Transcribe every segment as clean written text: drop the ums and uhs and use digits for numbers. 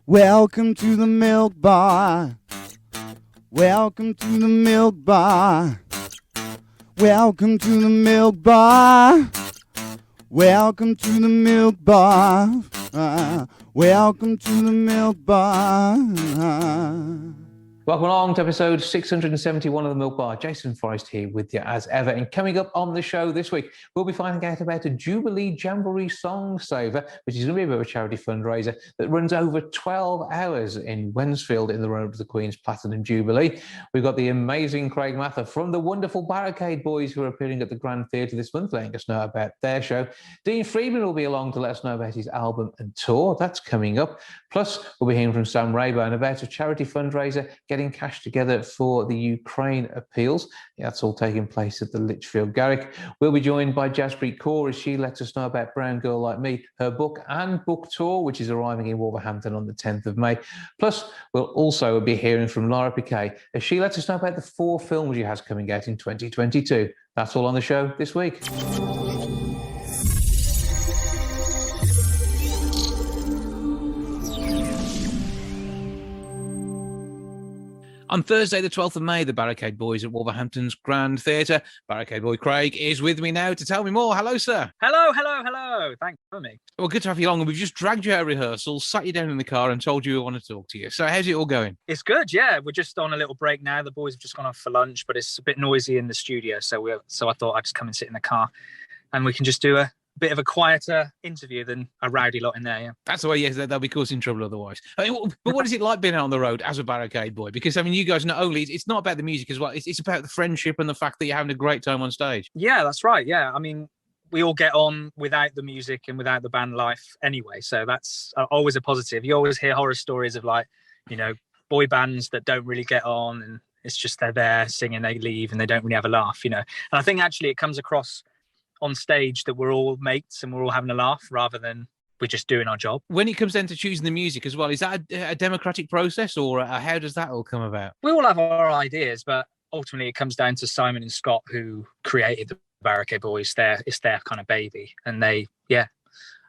Welcome to the milk bar. Welcome to the milk bar. Welcome to the milk bar. Welcome to the milk bar. Welcome to the milk bar. Welcome along to episode 671 of The Milk Bar. Jason Forrest here with you as ever. And coming up on the show this week, we'll be finding out about a Jubilee Jamboree song saver, which is going to be a bit of a charity fundraiser that runs over 12 hours in Wednesfield in the run up to the Queen's Platinum Jubilee. We've got the amazing Craig Mather from the wonderful Barricade Boys who are appearing at the Grand Theatre this month, letting us know about their show. Dean Friedman will be along to let us know about his album and tour. That's coming up. Plus, we'll be hearing from Sam Rabone about a charity fundraiser getting cash together for the Ukraine appeals. That's all taking place at the Lichfield Garrick. We'll be joined by Jaspreet Kaur as she lets us know about Brown Girl Like Me, her book and book tour, which is arriving in Wolverhampton on the 10th of May. Plus, we'll also be hearing from Lara Pictet as she lets us know about the 4 films she has coming out in 2022. That's all on the show this week. On Thursday, the 12th of May, the Barricade Boys at Wolverhampton's Grand Theatre. Barricade Boy Craig is with me now to tell me more. Hello, sir. Hello. Thanks for me. Well, good to have you along. We've just dragged you out of rehearsals, sat you down in the car and told you we want to talk to you. So how's it all going? It's good, yeah. We're just on a little break now. The boys have just gone off for lunch, but it's a bit noisy in the studio. So I thought I'd just come and sit in the car and we can just do a bit of a quieter interview than a rowdy lot in there, yeah. That's the way, yes, they'll be causing trouble otherwise. I mean, but what is it like being out on the road as a Barricade Boy? Because, I mean, you guys, not only, it's not about the music as well, it's about the friendship and the fact that you're having a great time on stage. Yeah, that's right, yeah. I mean, we all get on without the music and without the band life anyway, so that's always a positive. You always hear horror stories of, like, you know, boy bands that don't really get on and it's just they're there singing, they leave and they don't really have a laugh, you know. And I think actually it comes across on stage that we're all mates and we're all having a laugh rather than we're just doing our job. When it comes down to choosing the music as well, is that a democratic process or how does that all come about? We all have our ideas, but ultimately it comes down to Simon and Scott who created the Barricade Boys. It's their kind of baby. And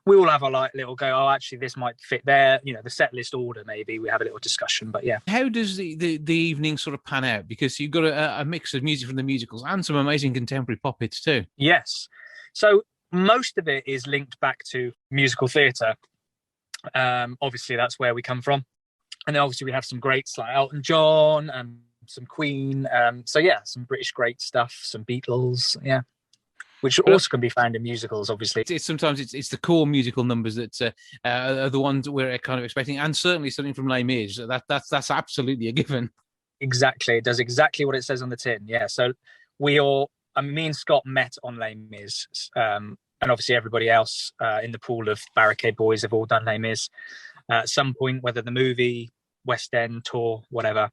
we all have our like little go, oh, actually this might fit there, you know, the set list order, maybe we have a little discussion, but yeah. How does the evening sort of pan out? Because you've got a mix of music from the musicals and some amazing contemporary pop hits too. Yes. So most of it is linked back to musical theatre. Obviously that's where we come from. And then obviously we have some greats like Elton John and some Queen. So yeah, some British great stuff, some Beatles, yeah. Which also can be found in musicals, obviously. Sometimes it's the core musical numbers that are the ones we're kind of expecting, and certainly something from Les Mis. That's absolutely a given. Exactly, it does exactly what it says on the tin. Yeah, so me and Scott met on Les Mis, and obviously everybody else in the pool of Barricade Boys have all done Les Mis at some point, whether the movie, West End, tour, whatever.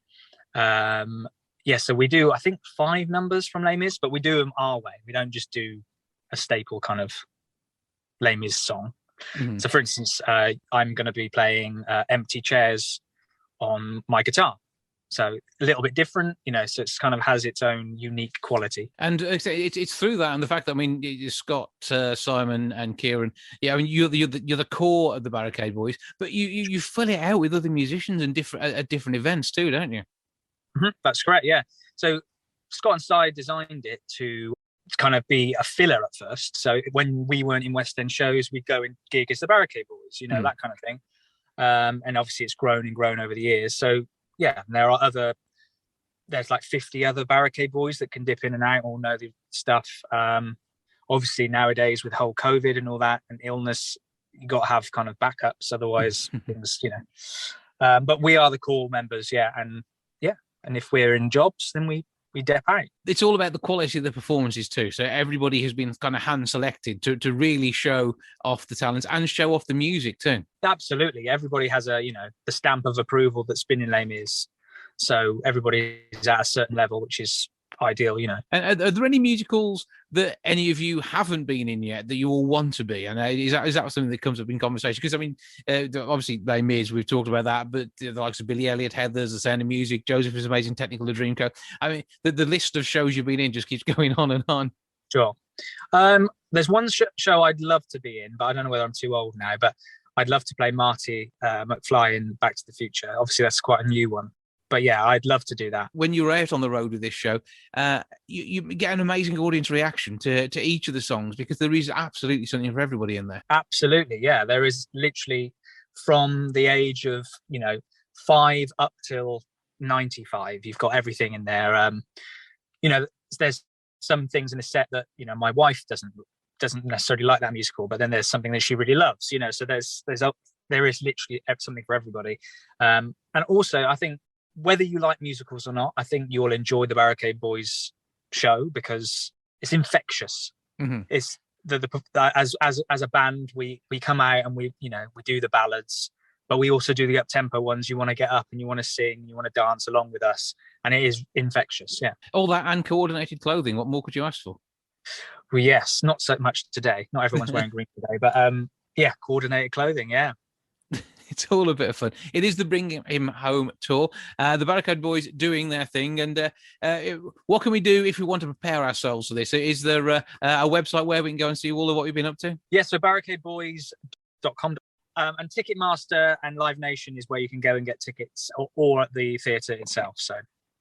Yeah, so we do, I think, 5 numbers from Les Mis, but we do them our way. We don't just do a staple kind of Les Mis song. Mm-hmm. So, for instance, I'm going to be playing Empty Chairs on my guitar. So a little bit different, you know, so it's kind of has its own unique quality. And it's through that and the fact that, I mean, Scott, Simon and Kieran, yeah, I mean, you're the core of the Barricade Boys, but you fill it out with other musicians and different events too, don't you? Mm-hmm, that's correct, yeah. So Scott and Si designed it to kind of be a filler at first. So when we weren't in West End shows, we'd go and gig as the Barricade Boys, you know, that kind of thing. And obviously it's grown and grown over the years. So yeah, there's like 50 other Barricade Boys that can dip in and out, all know the stuff. Obviously nowadays with whole COVID and all that and illness, you got to have kind of backups. Otherwise things, you know, but we are the core members. Yeah. And if we're in jobs, then we dip out. It's all about the quality of the performances too. So everybody has been kind of hand selected to really show off the talents and show off the music too. Absolutely. Everybody has the stamp of approval that's been in Les Mis. So everybody is at a certain level, which is ideal, you know. And are there any musicals that any of you haven't been in yet that you all want to be? And is that something that comes up in conversation? Because I mean, obviously Les Mis, we've talked about that, but the likes of Billy Elliot, Heathers, The Sound of Music, Joseph is Amazing, Technical, The Dreamcoat. I mean, the list of shows you've been in just keeps going on and on. Sure. There's one show I'd love to be in, but I don't know whether I'm too old now. But I'd love to play Marty McFly in Back to the Future. Obviously, that's quite a new one. But yeah, I'd love to do that. When you're out on the road with this show, you get an amazing audience reaction to each of the songs, because there is absolutely something for everybody in there. Absolutely, yeah. There is literally from the age of 5 up till 95. You've got everything in there. There's some things in the set that my wife doesn't necessarily like that musical, but then there's something that she really loves. So there is literally something for everybody. And also, I think, whether you like musicals or not, I think you'll enjoy the Barricade Boys show because it's infectious. Mm-hmm. It's as a band, we come out and we do the ballads, but we also do the up tempo ones. You want to get up and you want to sing, you want to dance along with us, and it is infectious. Yeah, all that and coordinated clothing. What more could you ask for? Well, yes, not so much today. Not everyone's wearing green today, but coordinated clothing. Yeah. It's all a bit of fun. It is the Bring Him Home tour. The Barricade Boys doing their thing. And what can we do if we want to prepare ourselves for this? Is there a website where we can go and see all of what you've been up to? Yeah, so barricadeboys.com. And Ticketmaster and Live Nation is where you can go and get tickets, or at the theatre itself. So.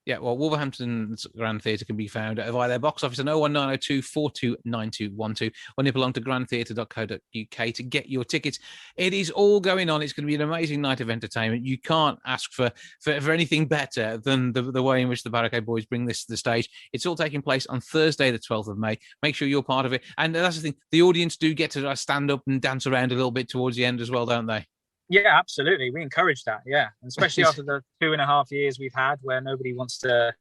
Yeah, well, Wolverhampton Grand Theatre can be found via their box office on 01902 429212, or nip along to grandtheatre.co.uk to get your tickets. It is all going on. It's going to be an amazing night of entertainment. You can't ask for anything better than the way in which the Barricade Boys bring this to the stage. It's all taking place on Thursday, the 12th of May. Make sure you're part of it. And that's the thing. The audience do get to stand up and dance around a little bit towards the end as well, don't they? Yeah, absolutely. We encourage that. Yeah, and especially after the 2.5 years we've had where nobody wants to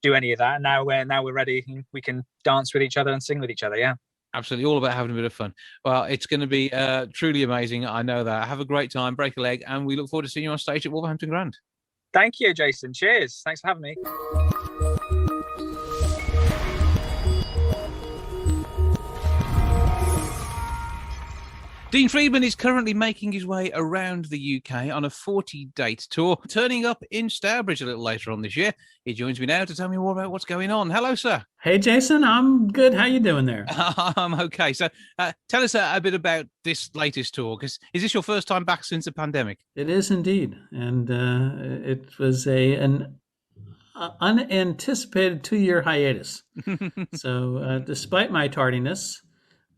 do any of that. Now we're ready. We can dance with each other and sing with each other. Yeah, absolutely. All about having a bit of fun. Well, it's going to be truly amazing. I know that. Have a great time. Break a leg, and we look forward to seeing you on stage at Wolverhampton Grand. Thank you, Jason. Cheers. Thanks for having me. Dean Friedman is currently making his way around the UK on a 40-date tour, turning up in Stourbridge a little later on this year. He joins me now to tell me more about what's going on. Hello, sir. Hey, Jason. I'm good. How you doing there? I'm okay. So tell us a bit about this latest tour, because is this your first time back since the pandemic? It is indeed. And it was an unanticipated 2-year hiatus. So despite my tardiness,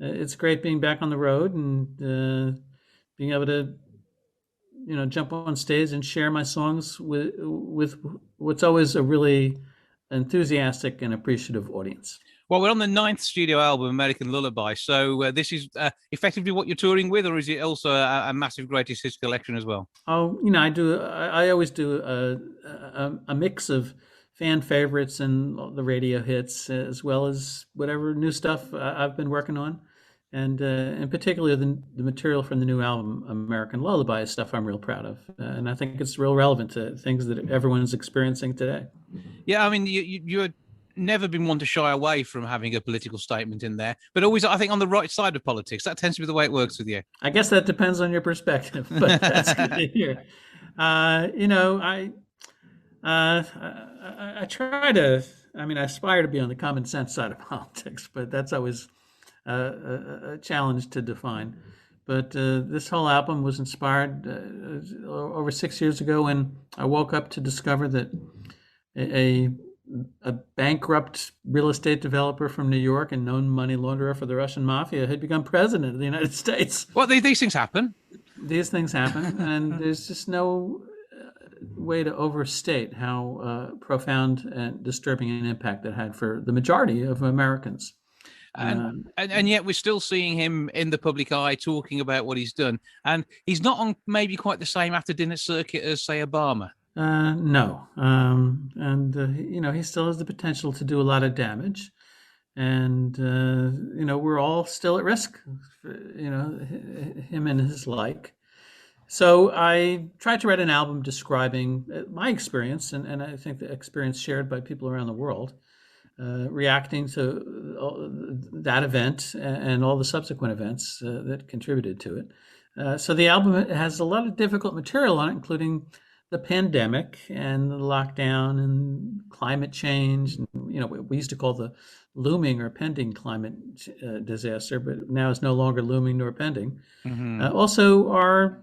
it's great being back on the road and being able to, jump on stage and share my songs with what's always a really enthusiastic and appreciative audience. Well, we're on the 9th studio album, American Lullaby. So this is effectively what you're touring with, or is it also a massive greatest hits collection as well? Oh, I always do a mix of fan favorites and the radio hits, as well as whatever new stuff I've been working on. And in particular, the material from the new album, American Lullaby, is stuff I'm real proud of. And I think it's real relevant to things that everyone's experiencing today. Yeah, I mean, you're never been one to shy away from having a political statement in there, but always, I think, on the right side of politics. That tends to be the way it works with you. I guess that depends on your perspective, but that's good to hear. I try to, I aspire to be on the common sense side of politics, but that's always a challenge to define. But this whole album was inspired over 6 years ago when I woke up to discover that a bankrupt real estate developer from New York and known money launderer for the Russian mafia had become president of the United States. Well, these things happen. These things happen, and there's just no way to overstate how profound and disturbing an impact that had for the majority of Americans. And yet we're still seeing him in the public eye talking about what he's done. And he's not on maybe quite the same after-dinner circuit as, say, Obama. No. He still has the potential to do a lot of damage. And, we're all still at risk, him and his like. So I tried to write an album describing my experience, and I think the experience shared by people around the world, reacting to that event and all the subsequent events that contributed to it. So the album has a lot of difficult material on it, including the pandemic and the lockdown and climate change, and we used to call the looming or pending climate disaster, but now it's no longer looming nor pending. Also, our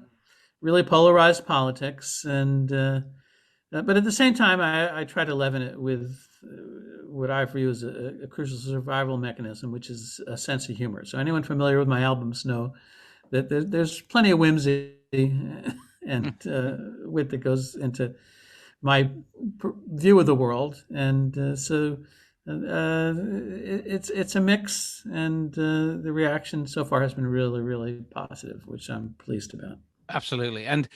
really polarized politics, and but at the same time, I try to leaven it with what I view as a crucial survival mechanism, which is a sense of humor. So anyone familiar with my albums know that there's plenty of whimsy and wit that goes into my view of the world, and so it's a mix, and the reaction so far has been really, really positive, which I'm pleased about. Absolutely. And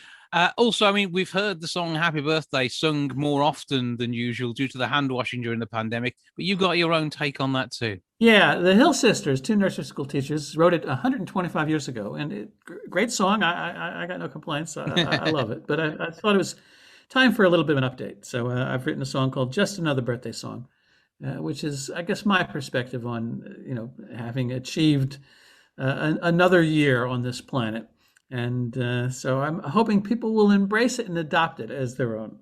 also, I mean, we've heard the song Happy Birthday sung more often than usual due to the hand washing during the pandemic, but you've got your own take on that too. Yeah, the Hill Sisters, two nursery school teachers, wrote it 125 years ago, and great song. I got no complaints. I love it, but I thought it was time for a little bit of an update. So I've written a song called Just Another Birthday Song, which is, I guess, my perspective on, having achieved another year on this planet. And so I'm hoping people will embrace it and adopt it as their own.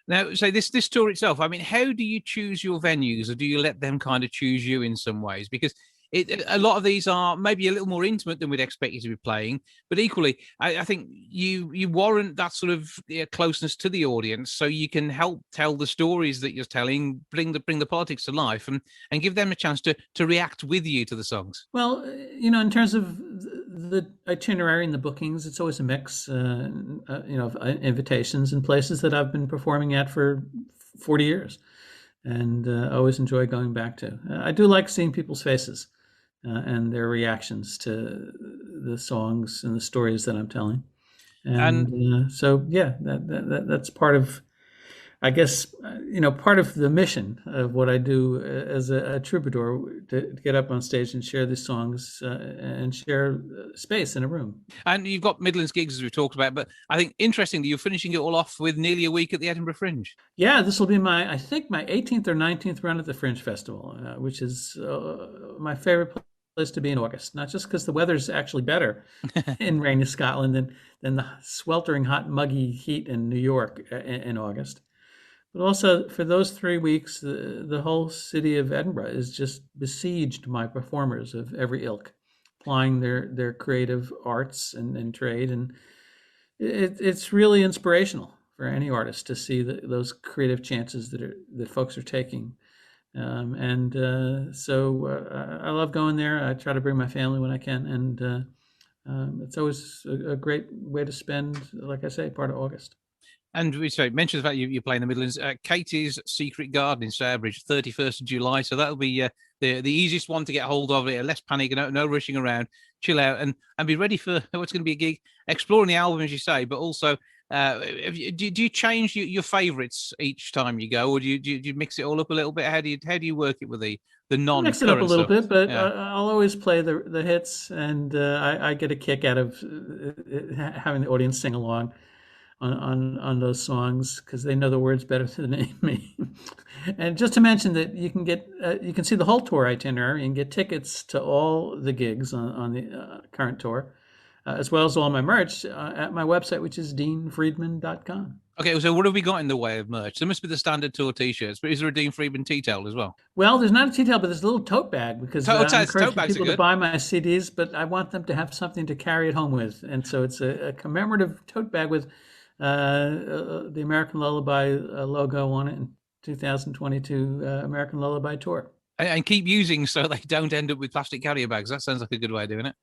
Now, so this tour itself, I mean, how do you choose your venues, or do you let them kind of choose you in some ways? Because a lot of these are maybe a little more intimate than we'd expect you to be playing, but equally, I think you warrant that sort of closeness to the audience, so you can help tell the stories that you're telling, bring the politics to life, and give them a chance to react with you to the songs. Well, in terms of the itinerary and the bookings, it's always a mix, of invitations and places that I've been performing at for 40 years, and I always enjoy going back to. I do like seeing people's faces and their reactions to the songs and the stories that I'm telling. And so, yeah, that's part of, I guess, part of the mission of what I do as a troubadour, to get up on stage and share these songs and share space in a room. And you've got Midlands gigs, as we talked about, but I think interestingly, you're finishing it all off with nearly a week at the Edinburgh Fringe. Yeah, this will be my 18th or 19th run at the Fringe Festival, which is my favorite place to be in August, not just because the weather's actually better in rainy Scotland than the sweltering hot, muggy heat in New York in August. But also, for those 3 weeks, the whole city of Edinburgh is just besieged by performers of every ilk, applying their creative arts and trade. And it's really inspirational for any artist to see those creative chances that folks are taking. So I love going there. I try to bring my family when I can. And it's always a great way to spend, like I say, part of August. And we mentioned the fact you're playing the Midlands. Katie's Secret Garden in Stourbridge, 31st of July. So that'll be the easiest one to get hold of. Less panic, no rushing around. Chill out and be ready for what's going to be a gig. Exploring the album, as you say, but also do you change your favourites each time you go, or do you mix it all up a little bit? How do you work it with the non? Mix it up a little bit, but yeah. I'll always play the hits, and I get a kick out of having the audience sing along on those songs, because they know the words better than me. And just to mention that you can see the whole tour itinerary and get tickets to all the gigs on the current tour, as well as all my merch at my website, which is deanfriedman.com. Okay, so what have we got in the way of merch? There must be the standard tour T-shirts, but is there a Dean Friedman tea-towel as well? Well, there's not a tea-towel, but there's a little tote bag, because I'm encouraging people to buy my CDs, but I want them to have something to carry it home with. And so it's a commemorative tote bag with the American Lullaby logo on it, in 2022 American Lullaby tour. And keep using so they don't end up with plastic carrier bags. That sounds like a good way of doing it.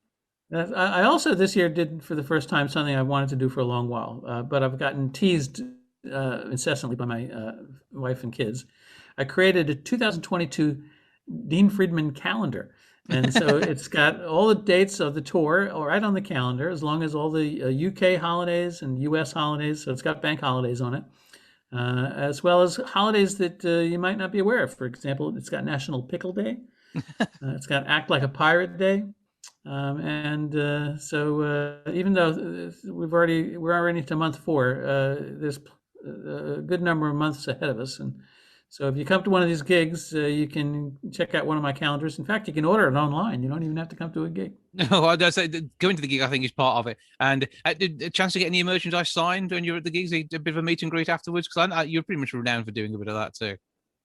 I also this year did for the first time something I wanted to do for a long while, but I've gotten teased incessantly by my wife and kids. I created a 2022 Dean Friedman calendar. And so it's got all the dates of the tour right on the calendar, as long as all the UK holidays and US holidays. So it's got bank holidays on it, as well as holidays that you might not be aware of. For example, it's got National Pickle Day. It's got Act Like a Pirate Day. So even though we're already to month 4, there's a good number of months ahead of us. And So if you come to one of these gigs, you can check out one of my calendars. In fact, you can order it online. You don't even have to come to a gig. No, I say going to the gig, I think, is part of it. And a chance to get any merchandise signed when you're at the gigs, a bit of a meet and greet afterwards, because you're pretty much renowned for doing a bit of that too.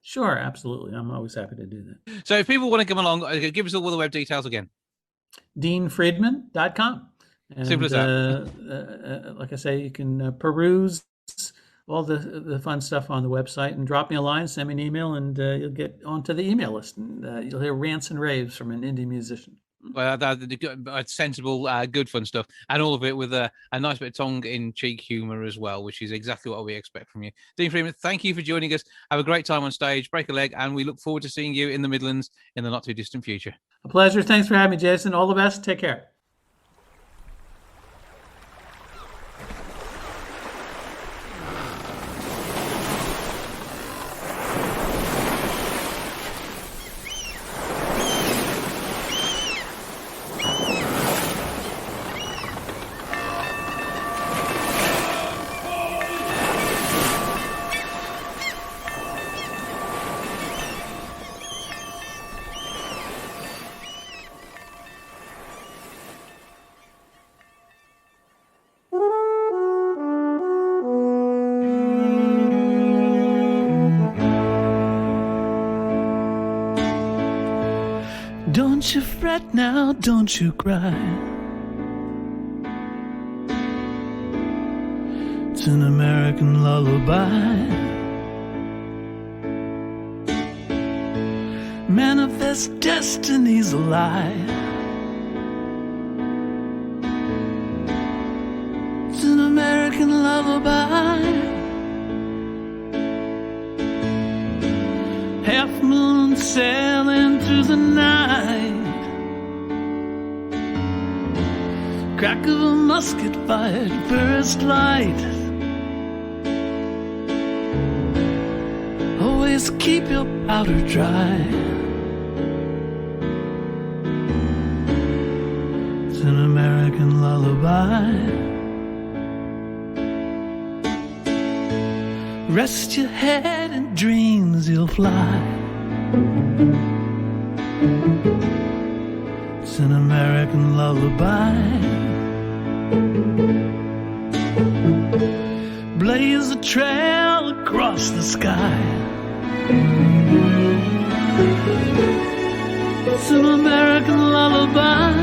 Sure, absolutely. I'm always happy to do that. So if people want to come along, give us all the web details again. DeanFriedman.com. Simple as that. Like I say, you can peruse all the fun stuff on the website and drop me a line, send me an email, and you'll get onto the email list. And you'll hear rants and raves from an indie musician. Well, that's sensible, good fun stuff, and all of it with a nice bit of tongue-in-cheek humour as well, which is exactly what we expect from you. Dean Friedman, thank you for joining us. Have a great time on stage, break a leg, and we look forward to seeing you in the Midlands in the not-too-distant future. A pleasure. Thanks for having me, Jason. All the best. Take care. Don't you fret now, don't you cry. It's an American lullaby. Manifest destiny's a lie. It's an American lullaby. Half moon sailing through the night. Crack of a musket fired first light. Always keep your powder dry. It's an American lullaby. Rest your head in dreams, you'll fly. It's an American lullaby. Blaze a trail across the sky. It's an American lullaby.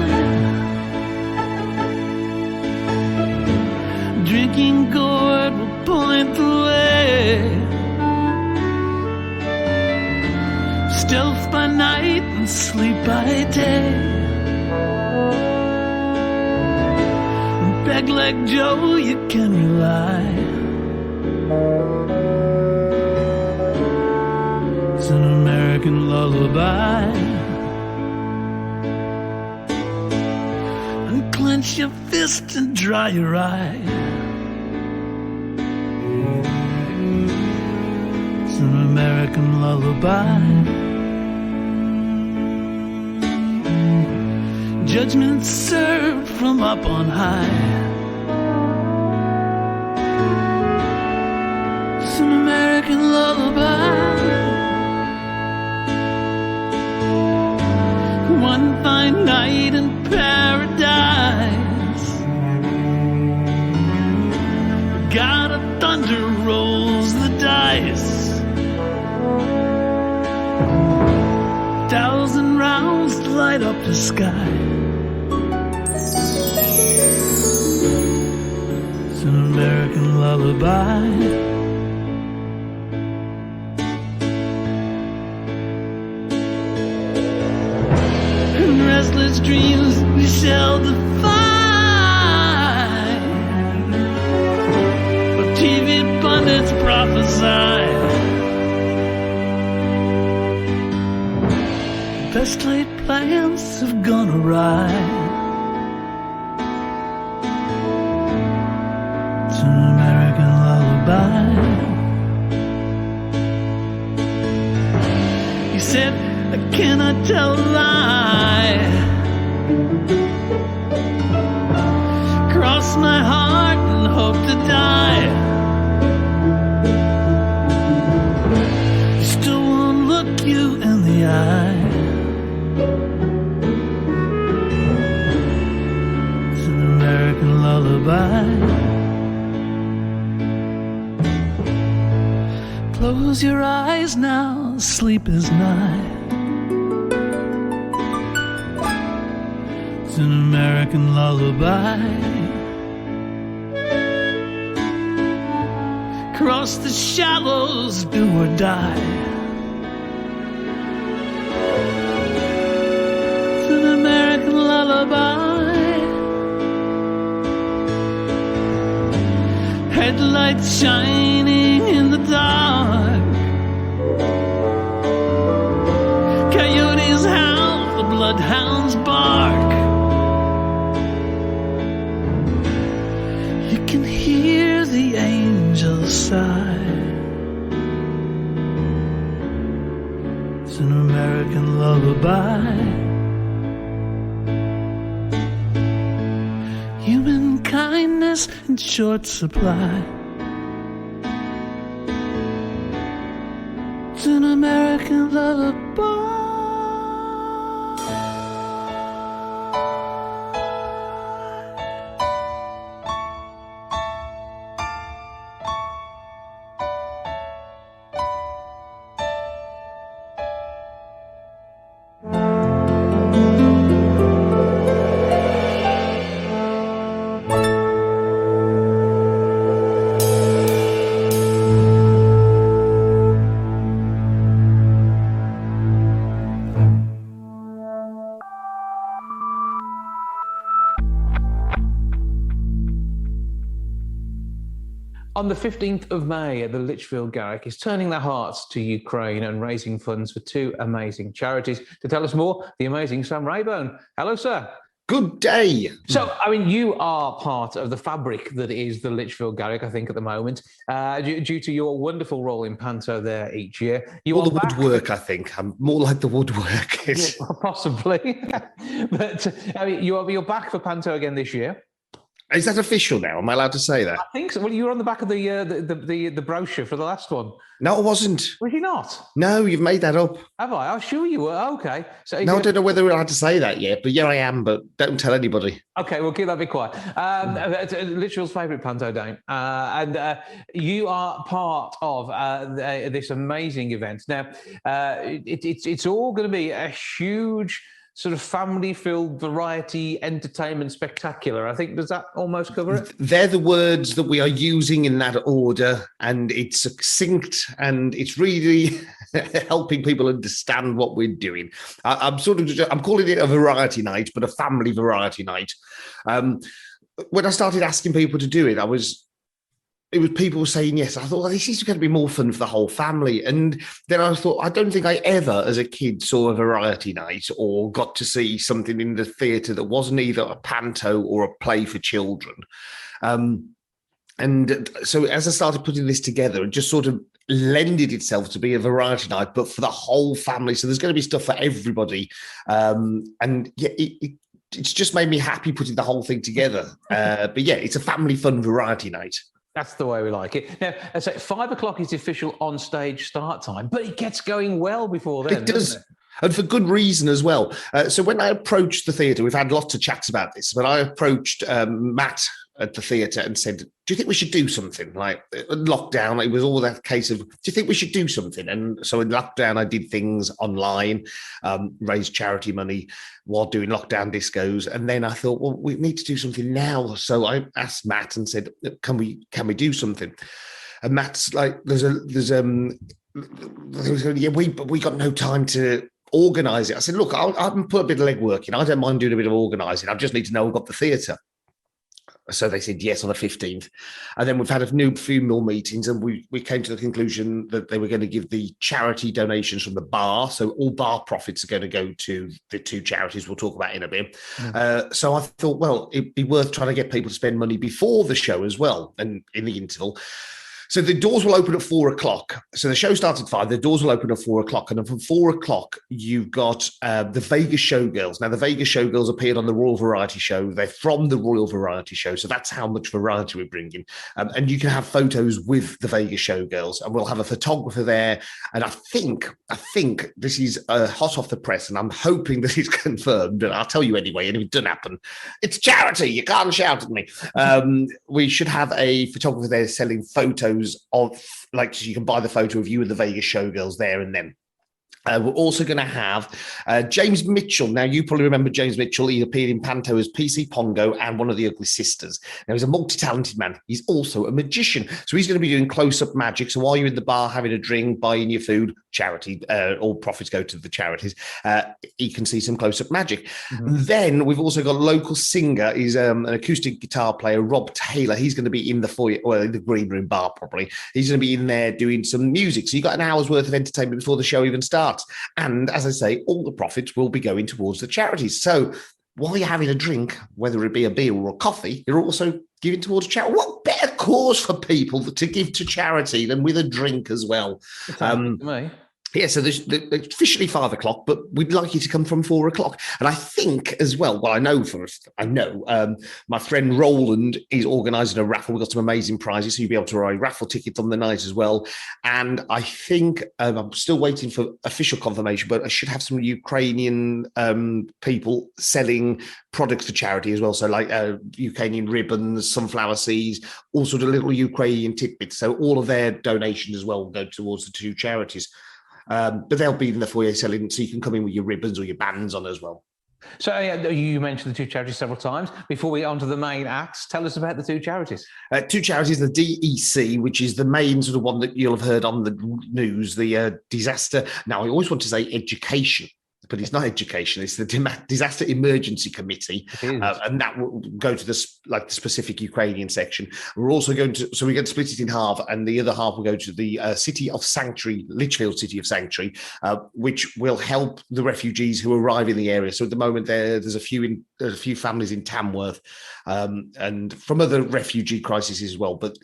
Drinking gourd will point the way. Stealth by night and sleep by day. Beg like Joe, you can rely. It's an American lullaby. Unclench your fist and dry your eye. It's an American lullaby. Judgment served from up on high. It's an American lullaby. One fine night in paradise. God of thunder rolls the dice. 1,000 rounds light up the sky. It's an American lullaby. In restless dreams we shall defy. But TV pundits prophesy. Best laid plans have gone awry. It's an American lullaby. He said, I cannot tell a lie. Cross my heart and hope to die. Close your eyes now, sleep is nigh. It's an American lullaby. Cross the shallows, do or die. It's an American lullaby. Headlights shining in the dark. Coyotes howl, the bloodhounds bark. You can hear the angels sigh. It's an American lullaby. Human kindness in short supply. It's an American lullaby. On the 15th of May, the Lichfield Garrick is turning their hearts to Ukraine and raising funds for two amazing charities. To tell us more, the amazing Sam Rabone. Hello, sir. Good day. So, I mean, you are part of the fabric that is the Lichfield Garrick, I think, at the moment, due to your wonderful role in Panto there each year. You All are the woodwork, I think. I'm more like the woodwork. Yeah, possibly. But I mean, you're back for Panto again this year. Is that official now? Am I allowed to say that? I think so. Well, you were on the back of the brochure for the last one. No, I wasn't. Was you not? No, you've made that up. Have I? I'm sure you were. Okay. So No, I don't know whether we're allowed to say that yet, but yeah, I am, but don't tell anybody. Okay, we'll keep that bit quiet. Lichfield's favourite Panto Dame. And you are part of this amazing event. Now, it's all going to be a huge sort of family-filled variety entertainment spectacular. I think, does that almost cover it? They're the words that we are using in that order, and it's succinct, and it's really helping people understand what we're doing. I'm calling it a variety night, but a family variety night. When I started asking people to do it, it was people saying yes. I thought, well, this is going to be more fun for the whole family. And then I thought, I don't think I ever, as a kid, saw a variety night or got to see something in the theatre that wasn't either a panto or a play for children. And so as I started putting this together, it just sort of lended itself to be a variety night, but for the whole family. So there's going to be stuff for everybody. And yeah, it's just made me happy putting the whole thing together. But yeah, it's a family fun variety night. That's the way we like it. Now, so 5 o'clock is the official on-stage start time, but it gets going well before then, It does. doesn't it? And for good reason as well. So when I approached the theatre, we've had lots of chats about this, but I approached Matt at the theatre and said, do you think we should do something? Like lockdown, it was all that case of, do you think we should do something? And so in lockdown, I did things online, raised charity money while doing lockdown discos. And then I thought, well, we need to do something now. So I asked Matt and said, can we do something? And Matt's like, we got no time to organise it. I said, look, I'll put a bit of legwork in. I don't mind doing a bit of organising. I just need to know I've got the theatre. So they said yes on the 15th. And then we've had a few more meetings, and we came to the conclusion that they were going to give the charity donations from the bar. So all bar profits are going to go to the two charities we'll talk about in a bit. Mm-hmm. So I thought, well, it'd be worth trying to get people to spend money before the show as well, and in the interval. So the doors will open at 4 o'clock. So the show starts at 5. The doors will open at 4 o'clock. And then from 4 o'clock, you've got the Vegas Showgirls. Now, the Vegas Showgirls appeared on the Royal Variety Show. They're from the Royal Variety Show. So that's how much variety we're bringing. And you can have photos with the Vegas Showgirls. And we'll have a photographer there. And I think this is hot off the press. And I'm hoping that it's confirmed. And I'll tell you anyway. And if it doesn't happen, it's charity. You can't shout at me. We should have a photographer there selling photos photos of, like, so you can buy the photo of you and the Vegas showgirls there and then. We're also going to have James Mitchell. Now, you probably remember James Mitchell. He appeared in Panto as PC Pongo and one of the Ugly Sisters. Now, he's a multi-talented man. He's also a magician. So he's going to be doing close-up magic. So while you're in the bar having a drink, buying your food, charity, all profits go to the charities, he can see some close-up magic. Mm-hmm. Then we've also got a local singer. He's an acoustic guitar player, Rob Taylor. He's going to be in the foyer, well, in the green room bar probably. He's going to be in there doing some music. So you've got an hour's worth of entertainment before the show even starts. And as I say, all the profits will be going towards the charities. So while you're having a drink, whether it be a beer or a coffee, you're also giving towards charity. What better cause for people to give to charity than with a drink as well? Yeah, so there's officially 5 o'clock, but we'd like you to come from 4 o'clock. And I think as well, I know my friend Roland is organising a raffle. We've got some amazing prizes, so you'll be able to buy raffle tickets on the night as well. And I think I'm still waiting for official confirmation, but I should have some Ukrainian people selling products for charity as well. So like Ukrainian ribbons, sunflower seeds, all sort of little Ukrainian tidbits. So all of their donations as well will go towards the 2 charities. But they'll be in the foyer selling, so you can come in with your ribbons or your bands on as well. So you mentioned the 2 charities several times. Before we get on to the main acts, tell us about the 2 charities. 2 charities, the DEC, which is the main sort of one that you'll have heard on the news, the disaster. Now, I always want to say education, but it's not education. It's the Disaster Emergency Committee, and that will go to the specific Ukrainian section. We're also going to split it in half, and the other half will go to the City of Sanctuary, Lichfield City of Sanctuary, which will help the refugees who arrive in the area. So at the moment, there's a few families in Tamworth, and from other refugee crises as well. But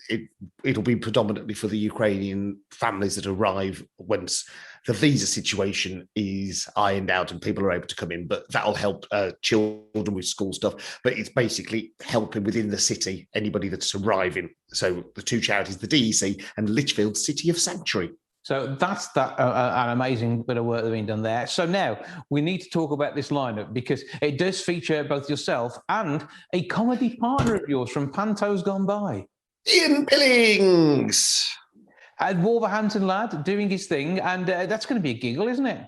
it'll be predominantly for the Ukrainian families that arrive once the visa situation is ironed out and people are able to come in, but that'll help children with school stuff. But it's basically helping within the city, anybody that's arriving. So the 2 charities, the DEC and Lichfield City of Sanctuary. So that's an amazing bit of work that's been done there. So now we need to talk about this lineup because it does feature both yourself and a comedy partner of yours from Pantos Gone By. Ian Billings. A Wolverhampton lad doing his thing, and that's going to be a giggle, isn't it?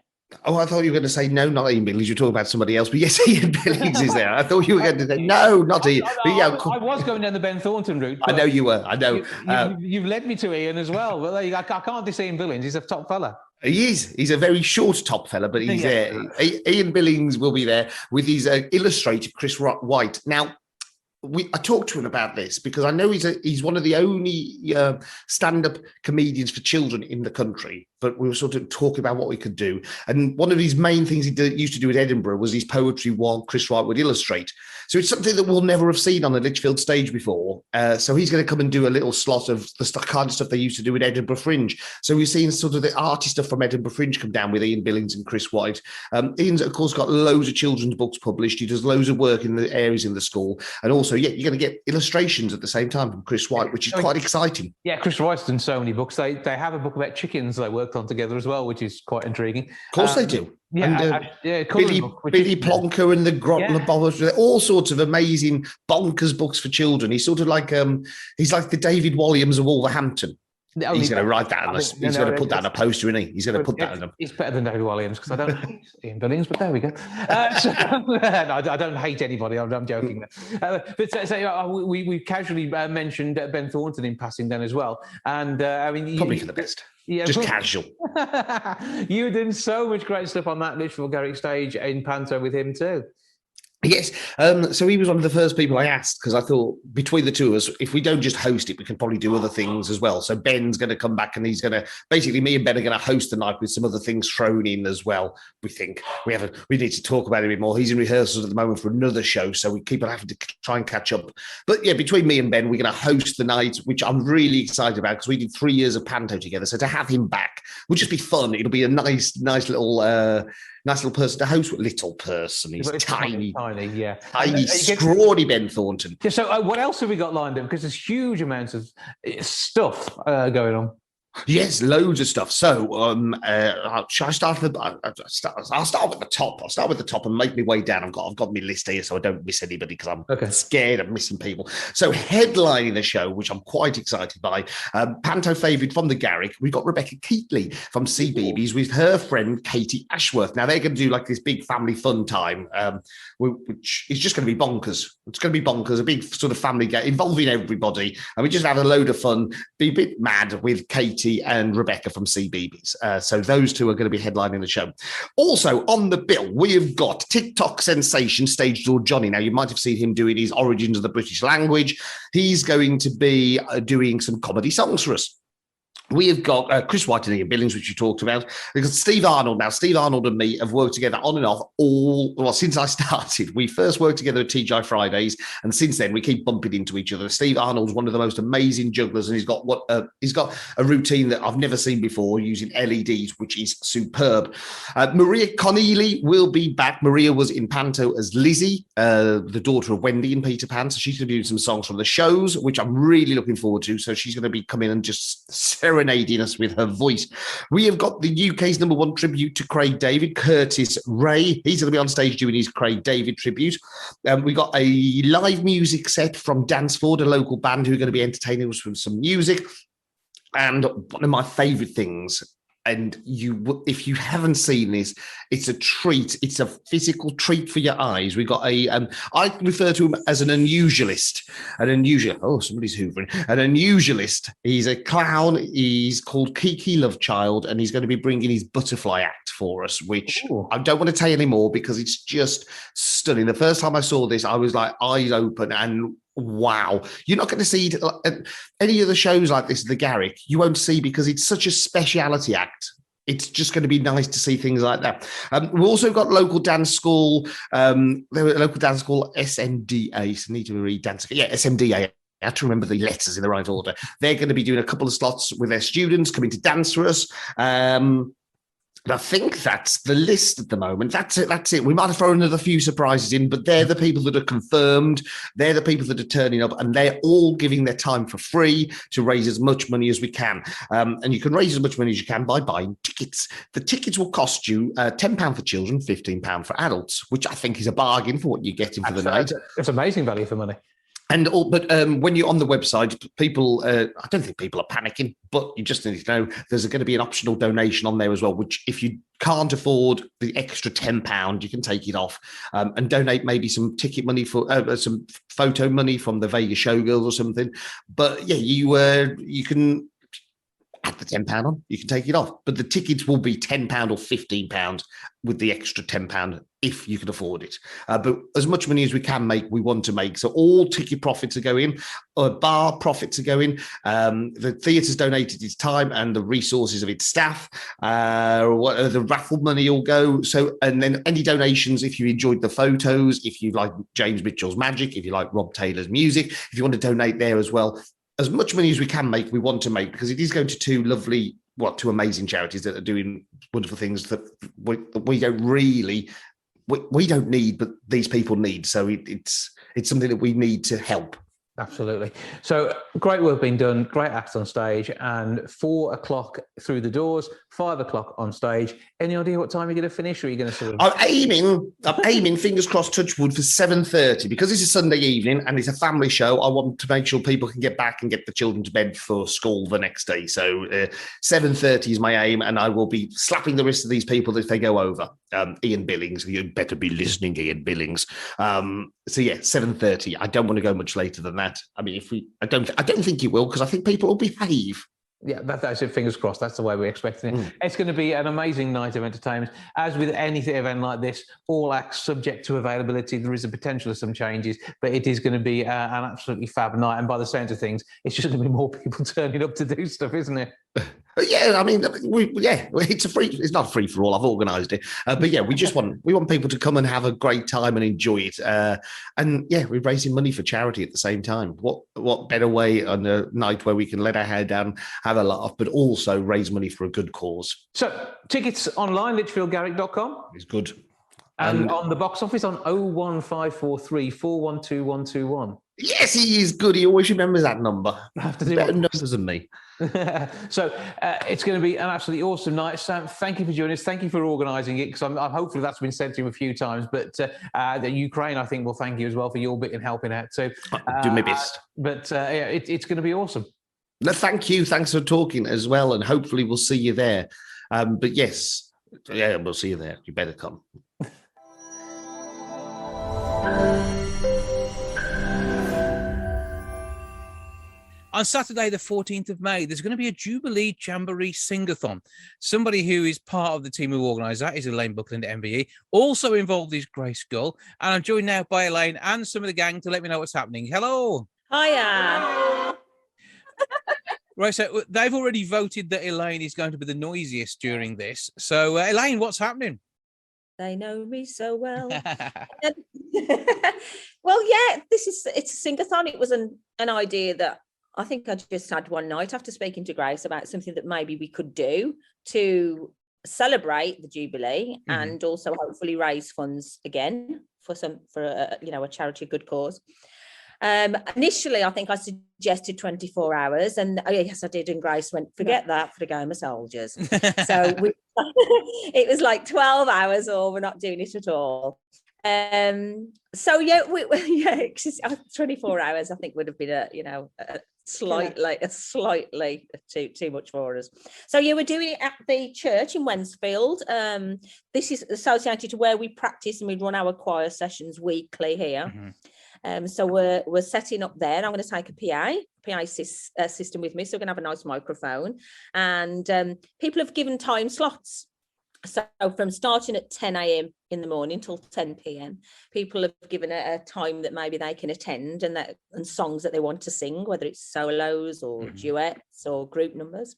Oh, I thought you were going to say no, not Ian Billings. You're talking about somebody else, but yes, Ian Billings is there. I thought you were going to say no, not Ian. I was going down the Ben Thornton route. I know you were. I know. You've led me to Ian as well, but I can't diss Ian Billings. He's a top fella. He is. He's a very short top fella, but he's there. Ian Billings will be there with his illustrator, Chris White. Now, I talked to him about this because I know he's one of the only stand-up comedians for children in the country, but we were sort of talking about what we could do. And one of his main things he used to do at Edinburgh was his poetry while Chris Wright would illustrate. So it's something that we'll never have seen on the Lichfield stage before. So he's going to come and do a little slot of the kind of stuff they used to do at Edinburgh Fringe. So we've seen sort of the arty stuff from Edinburgh Fringe come down with Ian Billings and Chris White. Ian's, of course, got loads of children's books published. He does loads of work in the areas in the school. And also, you're going to get illustrations at the same time from Chris White, which is quite exciting. Yeah, Chris White's done so many books. They have a book about chickens they worked on together as well, which is quite intriguing. Of course they do. Yeah, and, Billy Plonker and the Grotler Bobbers, all sorts of amazing bonkers books for children. He's sort of like he's like the David Walliams of Wolverhampton. He's going to write that. He's going to put that in a poster, isn't he? He's going to put that in. He's better than David Walliams because I don't hate Ian Billings, but there we go. I don't hate anybody. I'm joking. We casually mentioned Ben Thornton in passing then as well, and I mean probably for the best. Yeah, just casual. You were doing so much great stuff on that Lichfield Garrick stage in Panto with him too. Yes. So he was one of the first people I asked because I thought between the two of us, if we don't just host it, we can probably do other things as well. So Ben's going to come back and he's going to basically me and Ben are going to host the night with some other things thrown in as well. We think we need to talk about it a bit more. He's in rehearsals at the moment for another show, so we keep on having to try and catch up. But yeah, between me and Ben, we're going to host the night, which I'm really excited about because we did 3 years of Panto together. So to have him back will just be fun. It'll be a nice little person to host. Little person. He's tiny, yeah. Tiny, scrawny Ben Thornton. Yeah, so what else have we got lined up? Because there's huge amounts of stuff going on. Yes, loads of stuff. So, shall I start with? I'll start with the top. I'll start with the top and make my way down. I've got my list here, so I don't miss anybody because I'm scared of missing people. So, headlining the show, which I'm quite excited by, Panto favourite from the Garrick. We've got Rebecca Keatley from CBeebies with her friend Katie Ashworth. Now they're going to do like this big family fun time, which is just going to be bonkers. It's going to be bonkers. A big sort of family game involving everybody, and we just have a load of fun. Be a bit mad with Katie and Rebecca from CBeebies. So those two are going to be headlining the show. Also on the bill, we have got TikTok sensation Stage Door Johnny. Now you might have seen him doing his Origins of the British Language. He's going to be doing some comedy songs for us. We have got Chris White and Ian Billings, which you talked about. Because Steve Arnold now. Steve Arnold and me have worked together on and off since I started. We first worked together at TGI Fridays, and since then we keep bumping into each other. Steve Arnold's one of the most amazing jugglers, and he's got a routine that I've never seen before using LEDs, which is superb. Maria Connelly will be back. Maria was in Panto as Lizzie, the daughter of Wendy in Peter Pan. So she's going to be doing some songs from the shows, which I'm really looking forward to. So she's going to be coming and just serenading us with her voice. We have got the UK's #1 tribute to Craig David, Curtis Ray. He's going to be on stage doing his Craig David tribute. We got a live music set from Danceford, a local band who are going to be entertaining us with some music. And one of my favourite things, and if you haven't seen this, it's a treat. It's a physical treat for your eyes. We've got I refer to him as an unusualist. Somebody's hoovering. An unusualist. He's a clown. He's called Kiki Lovechild, and he's going to be bringing his butterfly act for us, which I don't want to tell you anymore because it's just stunning. The first time I saw this, I was like eyes open and wow. You're not going to see any of the shows like this, the Garrick, you won't see because it's such a speciality act. It's just going to be nice to see things like that. We've also got local dance school, local dance school SMDA. So need to read dance. Yeah, SMDA. I have to remember the letters in the right order. They're going to be doing a couple of slots with their students coming to dance for us. I think that's the list at the moment. That's it. We might have thrown another few surprises in, but they're the people that are confirmed. They're the people that are turning up, and they're all giving their time for free to raise as much money as we can. And you can raise as much money as you can by buying tickets. The tickets will cost you £10 for children, £15 for adults, which I think is a bargain for what you're getting for the night. It's amazing value for money. But when you're on the website, people, I don't think people are panicking, but you just need to know there's going to be an optional donation on there as well, which if you can't afford the extra £10, you can take it off and donate maybe some ticket money for some photo money from the Vegas Showgirls or something. But yeah, you can add the £10 on, you can take it off. But the tickets will be £10 or £15 with the extra £10 if you can afford it. But as much money as we can make, we want to make. So all ticket profits are going, bar profits are going. The theatre's donated its time and the resources of its staff. The raffle money will go. So, and then any donations, if you enjoyed the photos, if you like James Mitchell's magic, if you like Rob Taylor's music, if you want to donate there as well, as much money as we can make, we want to make, because it is going to two amazing charities that are doing wonderful things that we don't need, but these people need. So it's something that we need to help. Absolutely. So great work being done, great acts on stage, and 4 o'clock through the doors, 5 o'clock on stage. Any idea what time you're going to finish, or are you going to sort of... I'm aiming, fingers crossed, touch wood, for 7:30, because it's a Sunday evening and it's a family show. I want to make sure people can get back and get the children to bed for school the next day. So 7:30 is my aim, and I will be slapping the wrist of these people if they go over. Ian Billings, you'd better be listening, Ian Billings. So yeah, 7:30. I don't want to go much later than that. I mean, I don't think you will, because I think people will behave. Yeah, that's it. Fingers crossed. That's the way we're expecting it. It's going to be an amazing night of entertainment. As with any event like this, all acts subject to availability. There is a potential of some changes, but it is going to be an absolutely fab night. And by the sounds of things, it's just going to be more people turning up to do stuff, isn't it? Yeah, I mean, it's not free for all. I've organised it, but yeah, we want people to come and have a great time and enjoy it. And yeah, we're raising money for charity at the same time. What better way on a night where we can let our hair down, have a laugh, but also raise money for a good cause. So tickets online, lichfieldgarrick.com. It's good. And on the box office on 01543 412 121. Yes, he is good. He always remembers that number. I have to do Better it. numbers than me. So it's going to be an absolutely awesome night. Sam, thank you for joining us. Thank you for organising it, because I'm hopefully that's been said to him a few times. But the Ukraine, I think, will thank you as well for your bit in helping out too. Do my best. But yeah, it's going to be awesome. No, thank you. Thanks for talking as well, and hopefully we'll see you there. But yes, yeah, we'll see you there. You better come. On Saturday, the 14th of May, there's going to be a Jubilee Jamboree Singathon. Somebody who is part of the team who organised that is Elaine Buckland at MBE. Also involved is Grace Gull. And I'm joined now by Elaine and some of the gang to let me know what's happening. Hello. Hiya. Right, so they've already voted that Elaine is going to be the noisiest during this. So, Elaine, what's happening? They know me so well. Well, yeah, it's a Singathon. It was an idea that I think I just had one night after speaking to Grace about something that maybe we could do to celebrate the Jubilee and also hopefully raise funds again for a charity good cause. Initially, I think I suggested 24 hours, and yes, I did. And Grace went, forget that for the game of soldiers. So it was like 12 hours, or we're not doing it at all. So yeah, 24 hours, I think would have been slightly too much for us. So yeah, we're doing it at the church in Wednesfield. This is associated to where we practice and we run our choir sessions weekly here. So we're setting up there, and I'm going to take a PA system with me, so we're going to have a nice microphone, and people have given time slots. So from starting at 10 a.m. in the morning till 10 p.m, people have given a time that maybe they can attend, and songs that they want to sing, whether it's solos or duets or group numbers.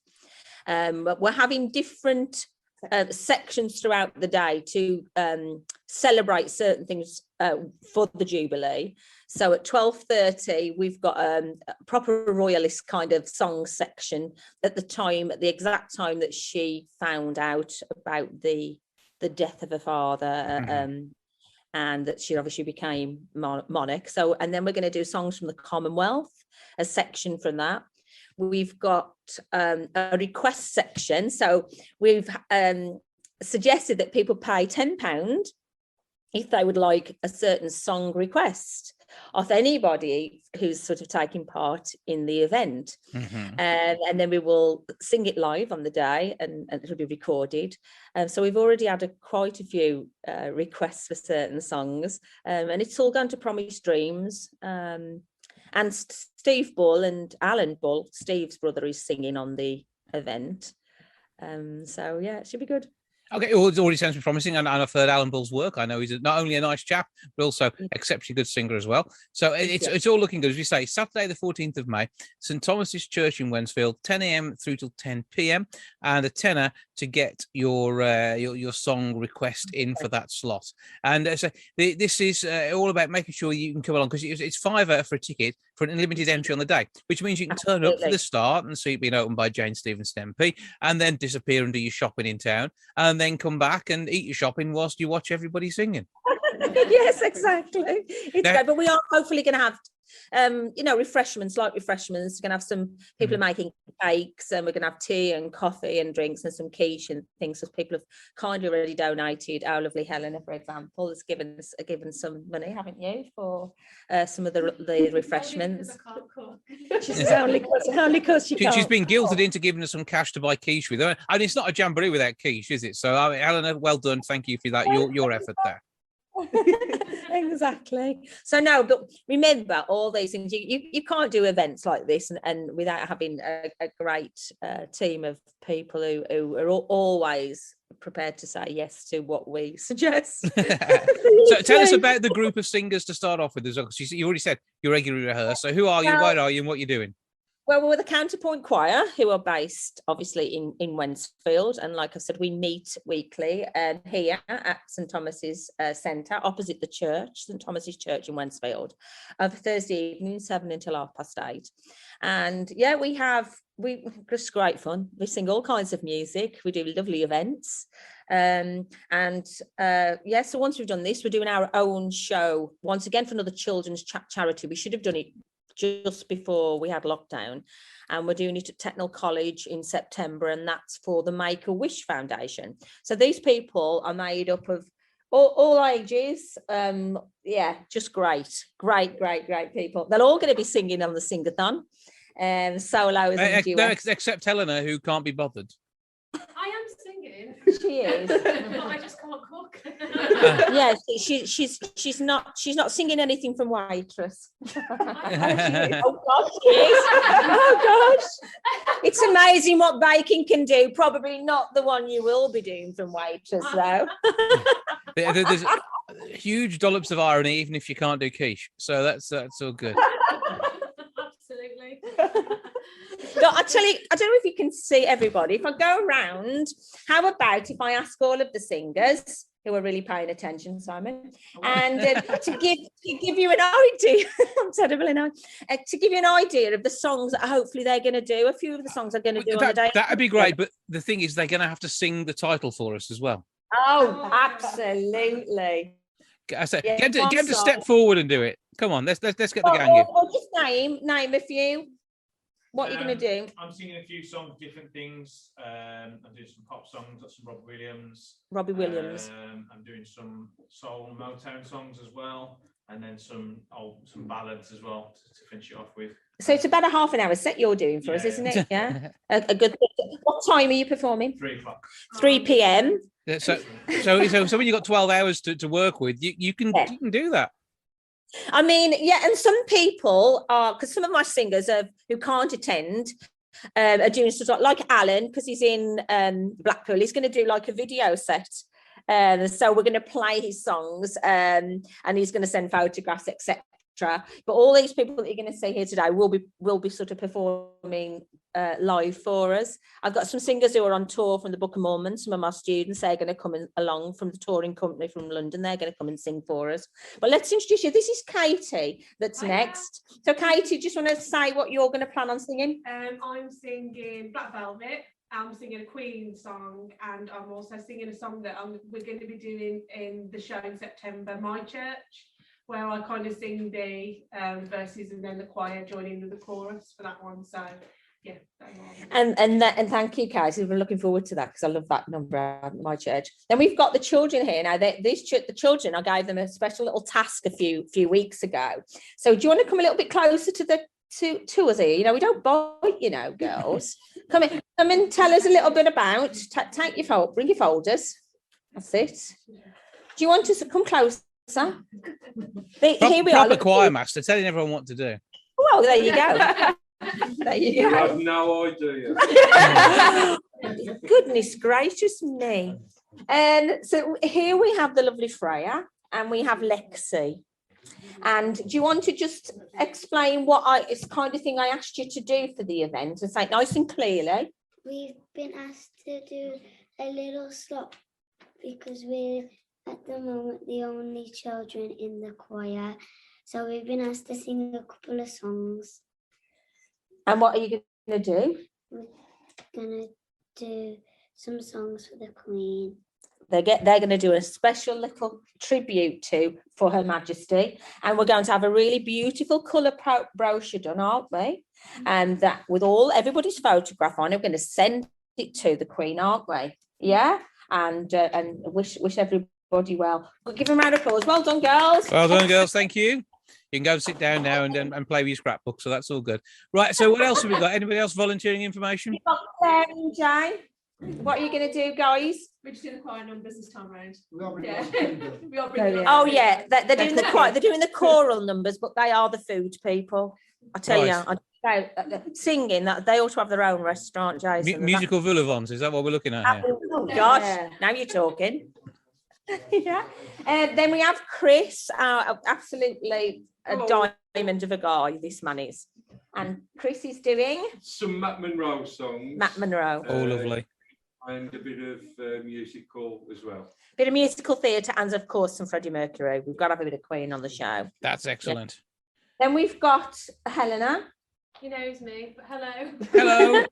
But we're having different sections throughout the day to celebrate certain things for the Jubilee. So at 12:30, we've got a proper royalist kind of song section at the exact time that she found out about the death of her father, and that she obviously became monarch. So, and then we're going to do songs from the Commonwealth, a section from that. We've got a request section. So we've suggested that people pay £10 if they would like a certain song request of anybody who's sort of taking part in the event. And then we will sing it live on the day, and it'll be recorded. So we've already had quite a few requests for certain songs, and it's all going to Promise Dreams. And Steve Bull and Alan Bull, Steve's brother, is singing on the event. So yeah, it should be good. Okay, well, it already sounds promising, and I've heard Alan Bull's work. I know he's not only a nice chap, but also exceptionally good singer as well. So it's all looking good. As we say, Saturday the 14th of May, St Thomas's Church in Wednesfield, 10 a.m. through till 10 p.m, and a tenner to get your song request in for that slot. And so this is all about making sure you can come along, because it's £5 for a ticket for an unlimited entry on the day, which means you can turn up for the start and see it being opened by Jane Stevenson MP, and then disappear and do your shopping in town, and then come back and eat your shopping whilst you watch everybody singing. Yes, exactly. It's great, but we are hopefully going to have refreshments. We're going to have some people making cakes, and we're going to have tea and coffee and drinks and some quiche and things. So people have kind of already donated. Our lovely Helena, for example, has given some money, haven't you, for some of the refreshments. She's only because she's been guilted into giving us some cash to buy quiche with her. And it's not a jamboree without quiche, is it? So Helena, well done. Thank you for that. Your effort there. Exactly. So no, but remember all these things. You can't do events like this and without having a great team of people who are always prepared to say yes to what we suggest. So tell us about the group of singers to start off with. You already said you regularly rehearse. So who are you? Where are you? And what you're doing? Well, we're the Counterpoint Choir, who are based obviously in Wednesfield, and like I said, we meet weekly here at St Thomas's Centre, opposite the church, St Thomas's Church in Wednesfield, Thursday evening, 7 until 8:30. And yeah, we just great fun. We sing all kinds of music. We do lovely events. So once we've done this, we're doing our own show once again for another children's charity. We should have done it just before we had lockdown, and we're doing it at Technical College in September, and that's for the Make-A-Wish Foundation. So these people are made up of all ages. Just great people. They're all going to be singing on the Singathon, solos and duets. Except Helena, who can't be bothered. I am singing. She is. But I just can't cook. Yes, she's not singing anything from Waitress. Oh gosh, she is. Oh gosh. It's amazing what baking can do. Probably not the one you will be doing from Waitress though. There's huge dollops of irony, even if you can't do quiche. So that's all good. Absolutely. No, I tell you, I don't know if you can see everybody. If I go around, how about if I ask all of the singers who are really paying attention, Simon, and to give you an idea, I'm terrible enough, to give you an idea of the songs that hopefully they're going to do. A few of the songs are going to do on the day. That'd be great, but the thing is, they're going to have to sing the title for us as well. Oh, absolutely. I say, get them to step forward and do it. Come on, let's get the gang in. Or just name a few. What are you going to do? I'm singing a few songs, different things. I'm doing some pop songs, got some Robbie Williams. I'm doing some soul and Motown songs as well, and then some ballads as well to finish it off with. So it's about a half an hour set you're doing for us, isn't it? Yeah. A good. What time are you performing? 3 o'clock. 3 p.m. So when you've got 12 hours to work with, you can do that. I mean, yeah, and some people are, because some of my singers who can't attend are doing stuff like Alan, because he's in Blackpool. He's going to do like a video set. So we're going to play his songs and he's going to send photographs, etc. But all these people that you're going to see here today will be sort of performing live for us. I've got some singers who are on tour from the Book of Mormon. Some of my students, they're going to come along from the touring company from London. They're going to come and sing for us. But let's introduce you. This is Katie that's next. So Katie, just want to say what you're going to plan on singing? I'm singing Black Velvet. I'm singing a Queen song, and I'm also singing a song that we're going to be doing in the show in September, My Church, where I kind of sing the verses and then the choir join in with the chorus for that one. So yeah. And thank you, Katie. We're looking forward to that because I love that number at My Church. Then we've got the children here now. The children, I gave them a special little task a few weeks ago. So do you want to come a little bit closer to us here? You know, we don't bite, you know, girls. Come and tell us a little bit about. Bring your folders. That's it. Do you want to come closer? Here we are. Proper choir master telling everyone what to do. Well, there you go. There you go. I have no idea. Goodness gracious me. And so here we have the lovely Freya and we have Lexi. And do you want to just explain it's the kind of thing I asked you to do for the event and say it nice and clearly? We've been asked to do a little slot because we're at the moment the only children in the choir. So we've been asked to sing a couple of songs. And what are you going to do? We're going to do some songs for the Queen. They're going to do a special little tribute for Her Majesty, and we're going to have a really beautiful colour brochure done, aren't we? And that with everybody's photograph on it, we're going to send it to the Queen, aren't we? Yeah, and wish everybody well. We'll give them a round of applause. Well done, girls. Well done, girls. Thank you. You can go sit down now and play with your scrapbook, so that's all good. Right, so what else have we got? Anybody else volunteering information? We've got Claire and Jane. What are you going to do, guys? We're just doing the choir numbers this time round. Oh yeah, they're doing the choir. They're doing the choral numbers, but they are the food people. I tell you, singing that they ought to have their own restaurant, Jason. Musical vol-au-vents, is that what we're looking at here? Oh gosh, now you're talking. Yeah. Then we have Chris, absolutely a diamond of a guy. This man is, And Chris is doing some Matt Monro songs. Matt Monro. Oh, lovely. And a bit of musical as well. Bit of musical theatre and, of course, some Freddie Mercury. We've got to have a bit of Queen on the show. That's excellent. Yeah. Then we've got Helena. He knows me, but hello. Hello.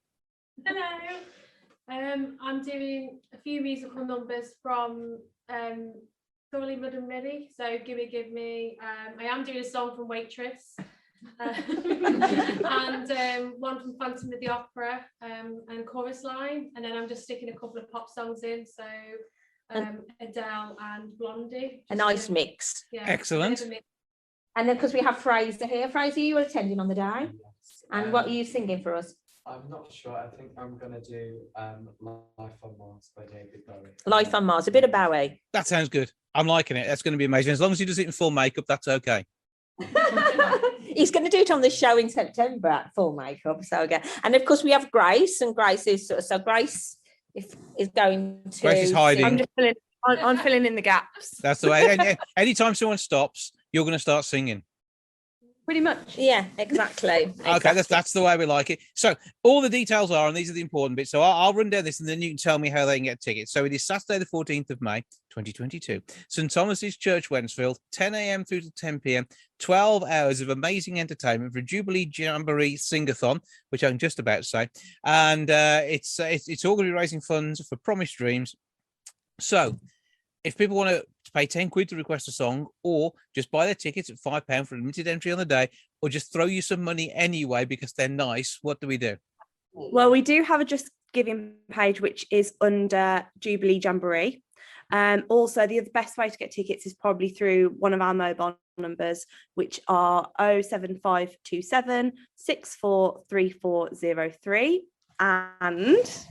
Hello. I'm doing a few musical numbers from Thoroughly Mud and Ready. So Give Me. I am doing a song from Waitress. And one from Phantom of the Opera and Chorus Line. And then I'm just sticking a couple of pop songs in. So Adele and Blondie. A nice mix. Yeah, excellent. And then because we have Fraser here. Fraser, you were attending on the day. And what are you singing for us? I'm not sure. I think I'm going to do Life on Mars by David Bowie. Life on Mars, a bit of Bowie. That sounds good. I'm liking it. That's going to be amazing. As long as he does it in full makeup, that's okay. He's going to do it on the show in September at full makeup. So again, and of course we have Grace, and Grace is so Grace is going to. Grace is hiding. I'm just I'm filling in the gaps. That's the way. Anytime someone stops, you're going to start singing. Pretty much. Yeah, exactly. Okay, that's the way we like it. So all the details are, and these are the important bits. So I'll run down this, and then you can tell me how they can get tickets. So it is Saturday, the 14th of May, 2022. St Thomas's Church, Wednesfield, 10 a.m. through to 10 p.m. 12 hours of amazing entertainment for Jubilee Jamboree Singathon, which I can just about say. And it's all going to be raising funds for Promised Dreams. So if people want to pay 10 quid to request a song, or just buy their tickets at £5 for a limited entry on the day, or just throw you some money anyway because they're nice, what do we do? Well, we do have a Just Giving page, which is under Jubilee Jamboree. Also, the best way to get tickets is probably through one of our mobile numbers, which are 07527 643403 and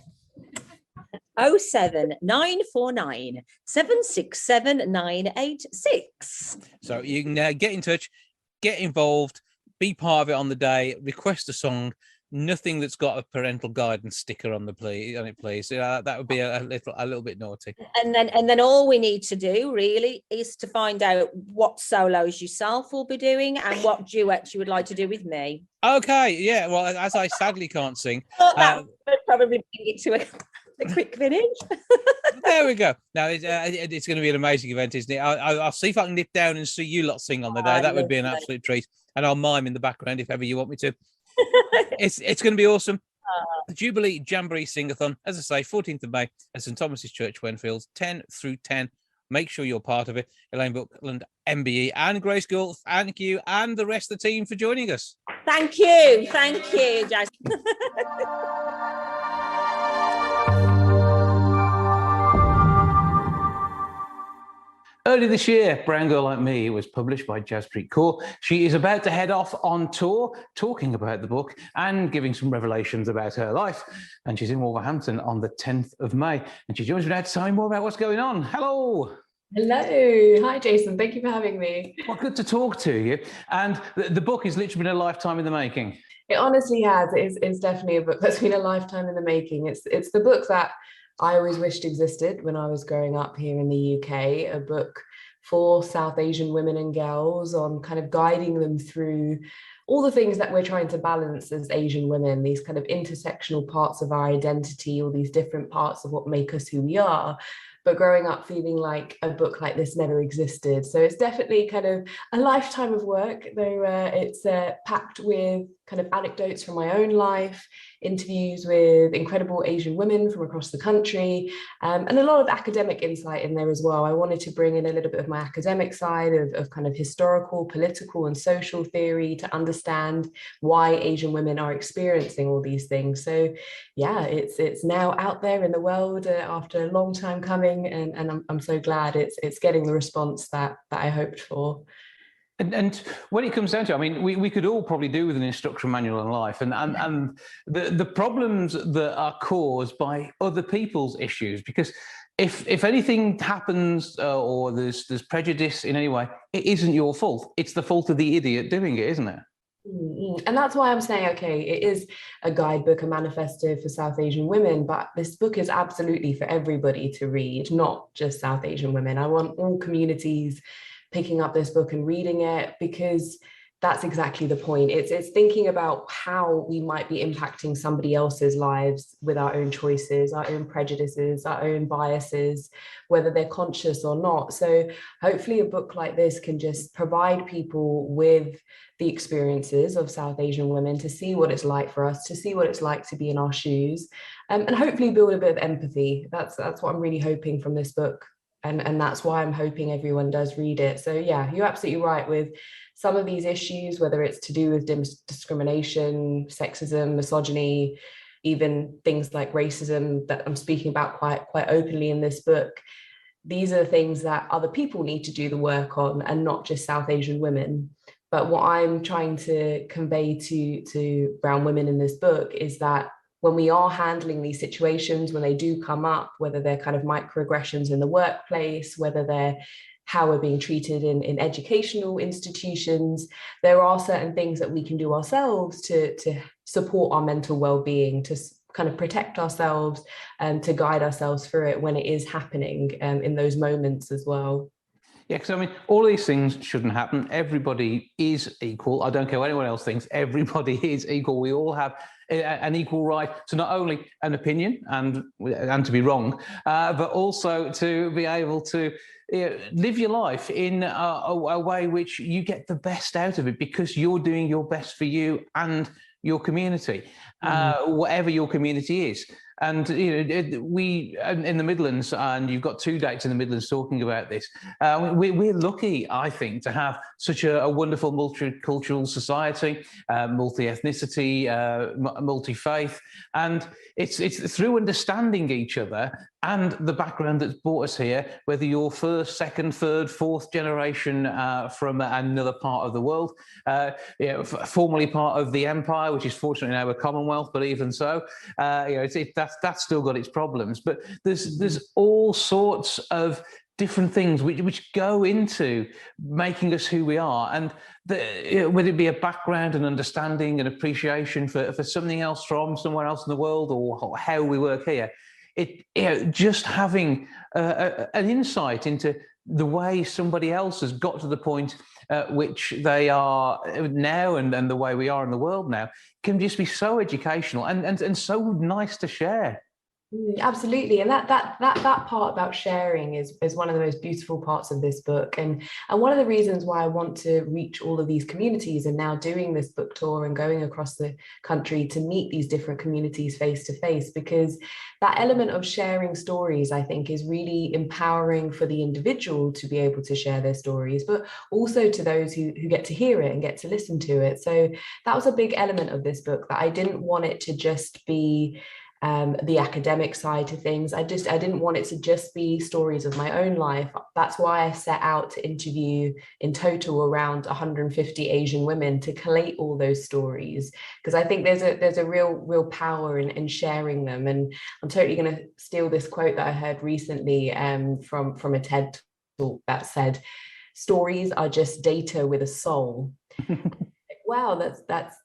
07949 767 986. So you can get in touch, get involved, be part of it on the day, request a song. Nothing that's got a parental guidance sticker on it, please. That would be a little bit naughty. And then all we need to do really is to find out what solos yourself will be doing and what duets you would like to do with me. Okay, yeah. Well, as I sadly can't sing, that would probably bring it to a quick finish. There we go. Now it's going to be an amazing event, isn't it? I'll see if I can nip down and see you lot sing on the day. That would be an absolute treat. And I'll mime in the background if ever you want me to. It's going to be awesome. The Jubilee Jamboree Singathon, as I say, 14th of May at St Thomas's Church, Wenfield, 10 through 10. Make sure you're part of it. Elaine Buckland, MBE, and Grace Gould, thank you, and the rest of the team for joining us. Thank you, Jazz. Earlier this year, Brown Girl Like Me was published by Jaspreet Kaur. She is about to head off on tour, talking about the book and giving some revelations about her life. And she's in Wolverhampton on the 10th of May. And she joins me now to tell me more about what's going on. Hello. Hello. Hi, Jason. Thank you for having me. Well, good to talk to you. And the book has literally been a lifetime in the making. It honestly has. It's definitely a book that's been a lifetime in the making. It's the book that I always wished existed when I was growing up here in the UK, a book for South Asian women and girls on kind of guiding them through all the things that we're trying to balance as Asian women, these kind of intersectional parts of our identity, all these different parts of what make us who we are. But growing up feeling like a book like this never existed. So it's definitely kind of a lifetime of work, though it's packed with kind of anecdotes from my own life, interviews with incredible Asian women from across the country, and a lot of academic insight in there as well. I wanted to bring in a little bit of my academic side of kind of historical, political and social theory to understand why Asian women are experiencing all these things. So yeah, it's now out there in the world after a long time coming, and I'm so glad it's getting the response that I hoped for. And when it comes down to it, I mean, we could all probably do with an instruction manual on life and the problems that are caused by other people's issues, because if anything happens or there's prejudice in any way, it isn't your fault. It's the fault of the idiot doing it, isn't it? And that's why I'm saying, okay, it is a guidebook, a manifesto for South Asian women, but this book is absolutely for everybody to read, not just South Asian women. I want all communities picking up this book and reading it, because that's exactly the point. It's thinking about how we might be impacting somebody else's lives with our own choices, our own prejudices, our own biases, whether they're conscious or not. So hopefully a book like this can just provide people with the experiences of South Asian women, to see what it's like for us, to see what it's like to be in our shoes, and hopefully build a bit of empathy. That's what I'm really hoping from this book. And that's why I'm hoping everyone does read it. So yeah, you're absolutely right with some of these issues, whether it's to do with discrimination, sexism, misogyny, even things like racism that I'm speaking about quite openly in this book. These are the things that other people need to do the work on, and not just South Asian women. But what I'm trying to convey to brown women in this book is that when we are handling these situations, when they do come up, whether they're kind of microaggressions in the workplace, whether they're how we're being treated in educational institutions, there are certain things that we can do ourselves to support our mental well-being, to kind of protect ourselves and to guide ourselves through it when it is happening in those moments as well. Yeah, because I mean, all these things shouldn't happen. Everybody is equal. I don't care what anyone else thinks. Everybody is equal. We all have an equal right to not only an opinion and to be wrong, but also to be able to live your life in a way which you get the best out of it, because you're doing your best for you and your community, whatever your community is. And we in the Midlands, and you've got 2 dates in the Midlands talking about this. We're lucky, I think, to have such a wonderful multicultural society, multi-ethnicity, multi-faith, and it's through understanding each other and the background that's brought us here, whether you're first, second, third, fourth generation from another part of the world, formerly part of the empire, which is fortunately now a Commonwealth, but even so, that's still got its problems. But there's all sorts of different things which go into making us who we are, and whether it be a background and understanding and appreciation for something else from somewhere else in the world, or how we work here. Just having an insight into the way somebody else has got to the point which they are now, and the way we are in the world now, can just be so educational and so nice to share. Absolutely, and that part about sharing is one of the most beautiful parts of this book, and one of the reasons why I want to reach all of these communities, and now doing this book tour and going across the country to meet these different communities face to face, because that element of sharing stories, I think, is really empowering for the individual to be able to share their stories, but also to those who get to hear it and get to listen to it. So that was a big element of this book, that I didn't want it to just be the academic side to things. I didn't want it to just be stories of my own life. That's why I set out to interview in total around 150 Asian women, to collate all those stories, because I think there's a real power in sharing them. And I'm totally going to steal this quote that I heard recently from a TED talk that said, "Stories are just data with a soul." Wow,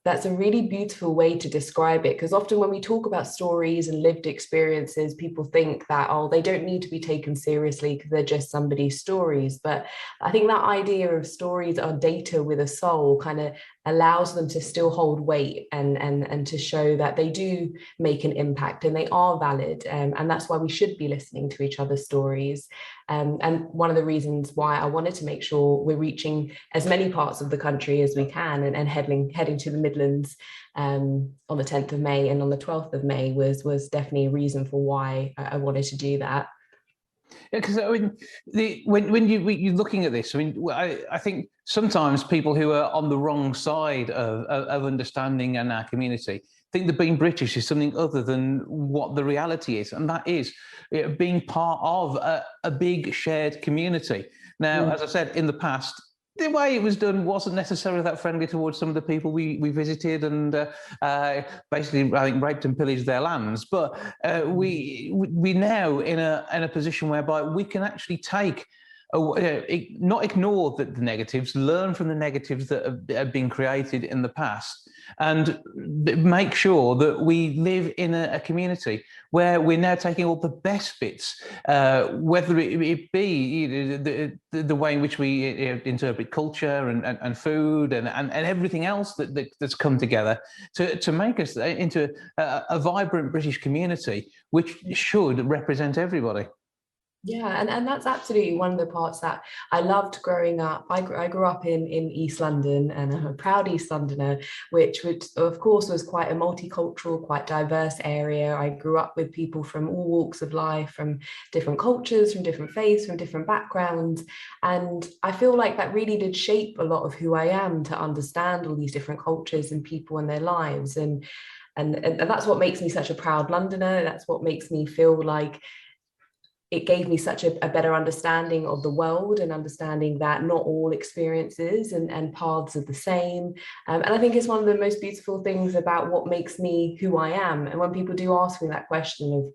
that's a really beautiful way to describe it, because often when we talk about stories and lived experiences, people think that, oh, they don't need to be taken seriously because they're just somebody's stories. But I think that idea of stories are data with a soul kind of allows them to still hold weight and to show that they do make an impact and they are valid. And that's why we should be listening to each other's stories. And one of the reasons why I wanted to make sure we're reaching as many parts of the country as we can, and heading to the Midlands on the 10th of May and on the 12th of May was definitely a reason for why I wanted to do that. Yeah, because I mean, when you're looking at this, I mean, I think sometimes people who are on the wrong side of understanding in our community think that being British is something other than what the reality is, and that is being part of a big shared community. Now, as I said, in the past, the way it was done wasn't necessarily that friendly towards some of the people we visited, and basically, I think, raped and pillaged their lands. But we now in a position whereby we can actually take not ignore the negatives, learn from the negatives that have been created in the past, and make sure that we live in a community where we're now taking all the best bits, whether it be the way in which we interpret culture and food and everything else that's come together to make us into a vibrant British community, which should represent everybody. Yeah, and that's absolutely one of the parts that I loved growing up. I grew up in East London, and I'm a proud East Londoner, which of course was quite a multicultural, quite diverse area. I grew up with people from all walks of life, from different cultures, from different faiths, from different backgrounds. And I feel like that really did shape a lot of who I am, to understand all these different cultures and people and their lives. And that's what makes me such a proud Londoner. That's what makes me feel like it gave me such a better understanding of the world, and understanding that not all experiences and paths are the same. And I think it's one of the most beautiful things about what makes me who I am. And when people do ask me that question of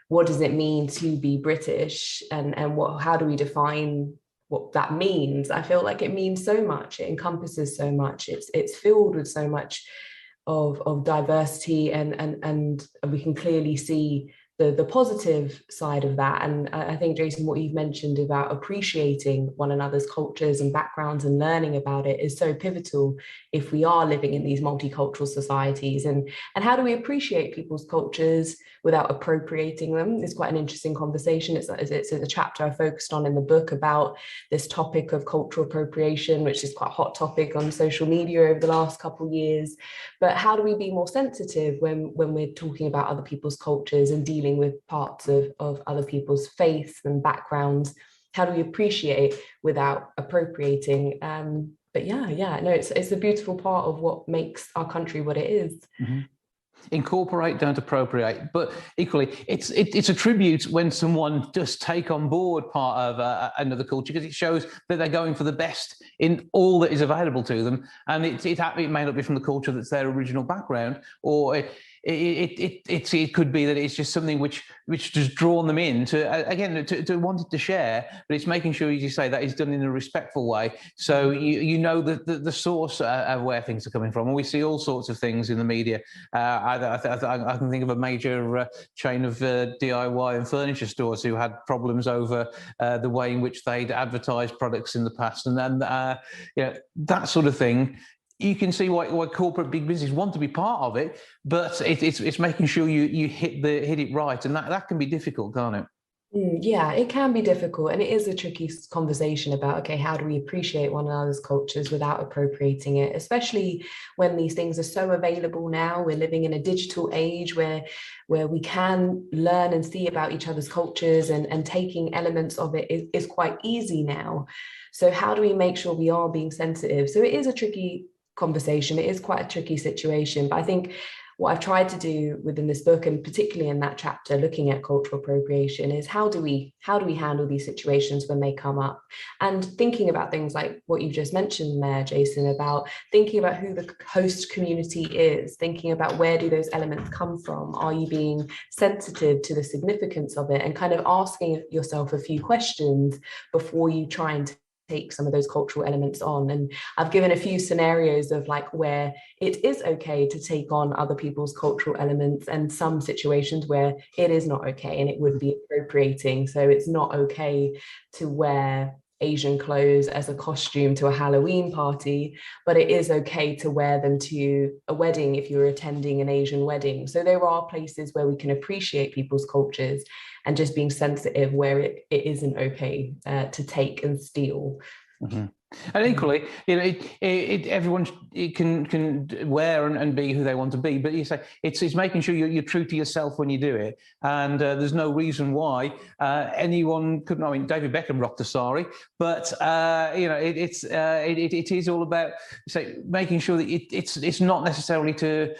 what does it mean to be British, and how do we define what that means, I feel like it means so much. It encompasses so much. It's filled with so much of diversity, and we can clearly see the positive side of that. And I think, Jason, what you've mentioned about appreciating one another's cultures and backgrounds and learning about it is so pivotal if we are living in these multicultural societies. And how do we appreciate people's cultures without appropriating them? It's quite an interesting conversation. It's a chapter I focused on in the book about this topic of cultural appropriation, which is quite a hot topic on social media over the last couple of years. But how do we be more sensitive when we're talking about other people's cultures and dealing with parts of other people's faiths and backgrounds? How do we appreciate without appropriating? But no, it's a beautiful part of what makes our country what it is. Mm-hmm. Incorporate, don't appropriate. But equally, it's a tribute when someone does take on board part of another culture, because it shows that they're going for the best in all that is available to them. And it may not be from the culture that's their original background, or it could be that it's just something which just drawn them in to wanting to share, but it's making sure, as you say, that is done in a respectful way. So you know the source of where things are coming from. And we see all sorts of things in the media. I can think of a major chain of DIY and furniture stores who had problems over the way in which they'd advertised products in the past, and then that sort of thing. You can see why corporate big business want to be part of it, but it's making sure you hit it right, and that can be difficult, can't it? Yeah, it can be difficult, and it is a tricky conversation about, okay, how do we appreciate one another's cultures without appropriating it, especially when these things are so available now. We're living in a digital age where we can learn and see about each other's cultures, and taking elements of it is quite easy now. So how do we make sure we are being sensitive? So it is a tricky conversation. It is quite a tricky situation, but I think what I've tried to do within this book, and particularly in that chapter looking at cultural appropriation, is how do we handle these situations when they come up, and thinking about things like what you've just mentioned there, Jason, about thinking about who the host community is, thinking about where do those elements come from, are you being sensitive to the significance of it, and kind of asking yourself a few questions before you try and take some of those cultural elements on. And I've given a few scenarios of like where it is okay to take on other people's cultural elements, and some situations where it is not okay and it would be appropriating. So it's not okay to wear Asian clothes as a costume to a Halloween party, but it is okay to wear them to a wedding if you're attending an Asian wedding. So there are places where we can appreciate people's cultures, and just being sensitive where it isn't okay to take and steal. Mm-hmm. And equally, everyone can wear and be who they want to be, but you say it's making sure you're true to yourself when you do it. And there's no reason why anyone couldn't. I mean, David Beckham rocked a sari, but it is all about making sure that it's not necessarily to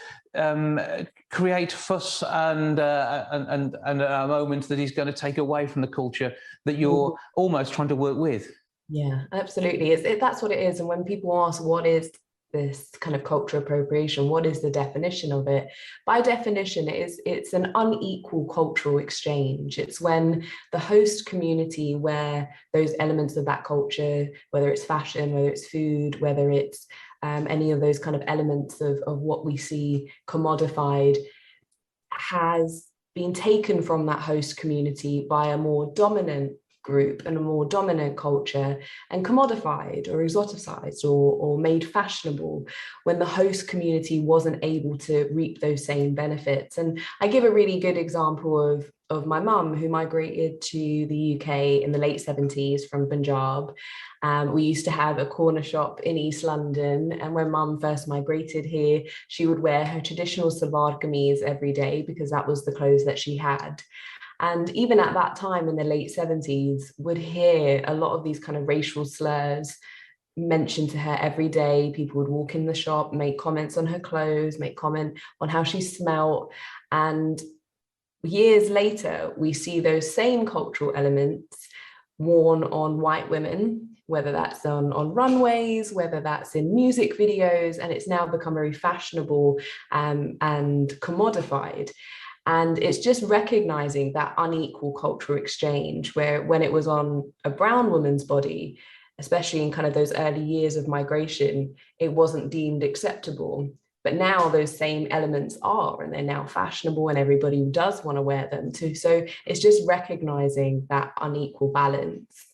create fuss and a moment that is going to take away from the culture that you're almost trying to work with. Yeah, absolutely. That's what it is. And when people ask what is this kind of cultural appropriation. What is the definition of it? By definition, it's an unequal cultural exchange. It's when the host community, where those elements of that culture, whether it's fashion, whether it's food, whether it's any of those kind of elements of what we see commodified, has been taken from that host community by a more dominant group and a more dominant culture and commodified or exoticized or made fashionable when the host community wasn't able to reap those same benefits. And I give a really good example of my mum, who migrated to the UK in the late 70s from Punjab. We used to have a corner shop in East London, and when mum first migrated here, she would wear her traditional salwar kameez every day because that was the clothes that she had. And even at that time in the late 70s, would hear a lot of these kind of racial slurs mentioned to her every day. People would walk in the shop, make comments on her clothes, make comment on how she smelt. And years later, we see those same cultural elements worn on white women, whether that's on runways, whether that's in music videos, and it's now become very fashionable and commodified. And it's just recognizing that unequal cultural exchange, where when it was on a brown woman's body, especially in kind of those early years of migration, it wasn't deemed acceptable. But now those same elements are, and they're now fashionable, and everybody does want to wear them too. So it's just recognizing that unequal balance.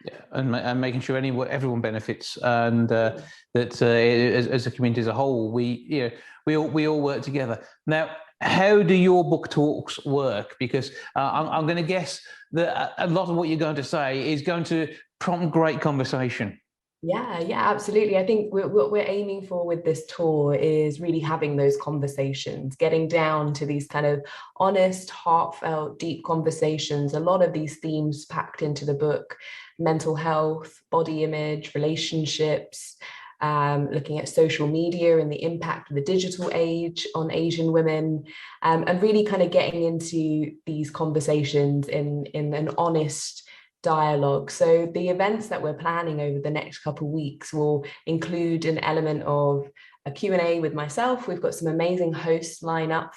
Yeah, and making sure everyone benefits, and that as a community as a whole, we all work together. Now, how do your book talks work? Because I'm going to guess that a lot of what you're going to say is going to prompt great conversation. Yeah, absolutely. I think what we're aiming for with this tour is really having those conversations, getting down to these kind of honest, heartfelt, deep conversations. A lot of these themes packed into the book: mental health, body image, relationships, looking at social media and the impact of the digital age on Asian women, and really kind of getting into these conversations in an honest dialogue. So the events that we're planning over the next couple of weeks will include an element of a Q&A with myself. We've got some amazing hosts lined up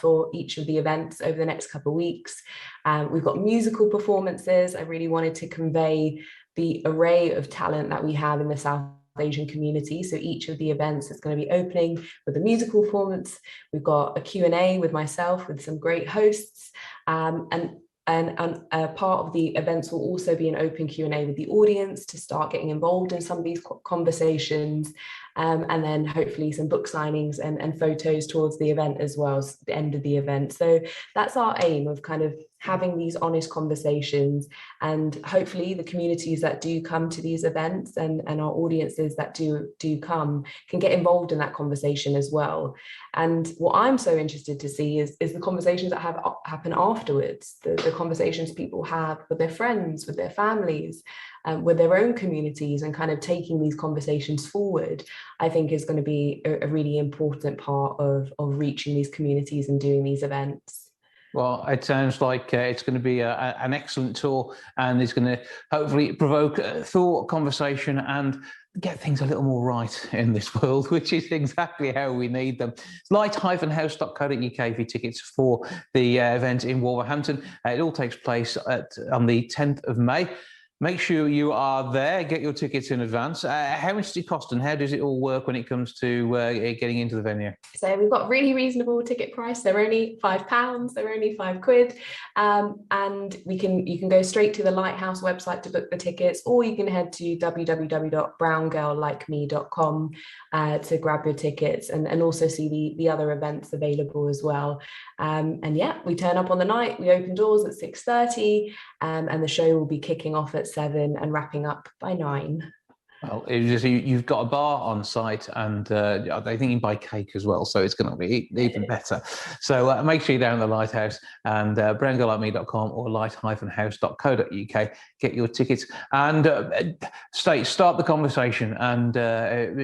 for each of the events over the next couple of weeks. We've got musical performances. I really wanted to convey the array of talent that we have in the South Asian community. So each of the events is going to be opening with a musical performance. We've got a Q&A with myself with some great hosts, and a part of the events will also be an open Q&A with the audience to start getting involved in some of these conversations, and then hopefully some book signings and photos towards the event as well, as the end of the event. So that's our aim, of kind of having these honest conversations, and hopefully the communities that do come to these events and our audiences that do come can get involved in that conversation as well. And what I'm so interested to see is the conversations that happen afterwards, the conversations people have with their friends, with their families, with their own communities, and kind of taking these conversations forward, I think is going to be a really important part of reaching these communities and doing these events. Well, it sounds like it's going to be an excellent tour, and it's going to hopefully provoke thought, conversation, and get things a little more right in this world, which is exactly how we need them. It's light-house.co.uk for tickets for the event in Wolverhampton. It all takes place on the 10th of May. Make sure you are there. Get your tickets in advance. How much does it cost, and how does it all work when it comes to getting into the venue? So we've got really reasonable ticket price. They're only £5. They're only £5, and you can go straight to the Lighthouse website to book the tickets, or you can head to www.browngirllikeme.com to grab your tickets, and also see the other events available as well. And yeah, we turn up on the night. We open doors at 6:30, and the show will be kicking off at 7 and wrapping up by 9. Well, you've got a bar on site, and I think you can buy cake as well, so it's going to be even better. So make sure you're down at the Lighthouse, and browngirllikeme.com or light-house.co.uk. Get your tickets and start the conversation, and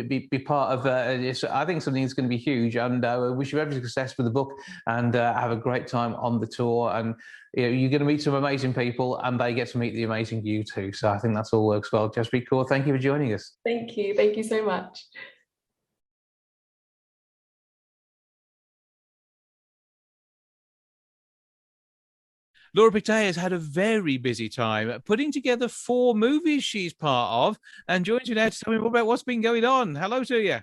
be part of. I think something that's going to be huge, and wish you every success with the book, and have a great time on the tour. And you're going to meet some amazing people, and they get to meet the amazing you too. So I think that's all works well. Jaspreet Kaur, thank you for joining us. Thank you so much. Laura Pictet has had a very busy time putting together 4 movies she's part of, and joins you now to tell me more about what's been going on. Hello to you.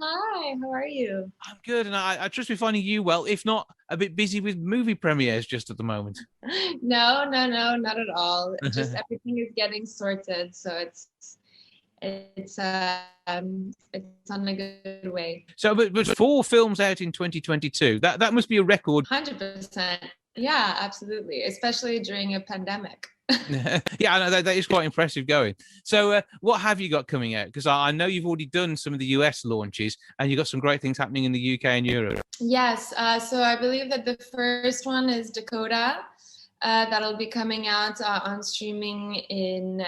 Hi, how are you? I'm good, and I trust we're finding you well, if not a bit busy with movie premieres just at the moment. No, not at all. Just everything is getting sorted, so it's on a good way. So, but 4 films out in 2022. That must be a record. 100%. Yeah, absolutely. Especially during a pandemic. Yeah, I know that is quite impressive going. So, what have you got coming out? Because I know you've already done some of the US launches, and you've got some great things happening in the UK and Europe. Yes. So I believe that the first one is Dakota. That'll be coming out on streaming in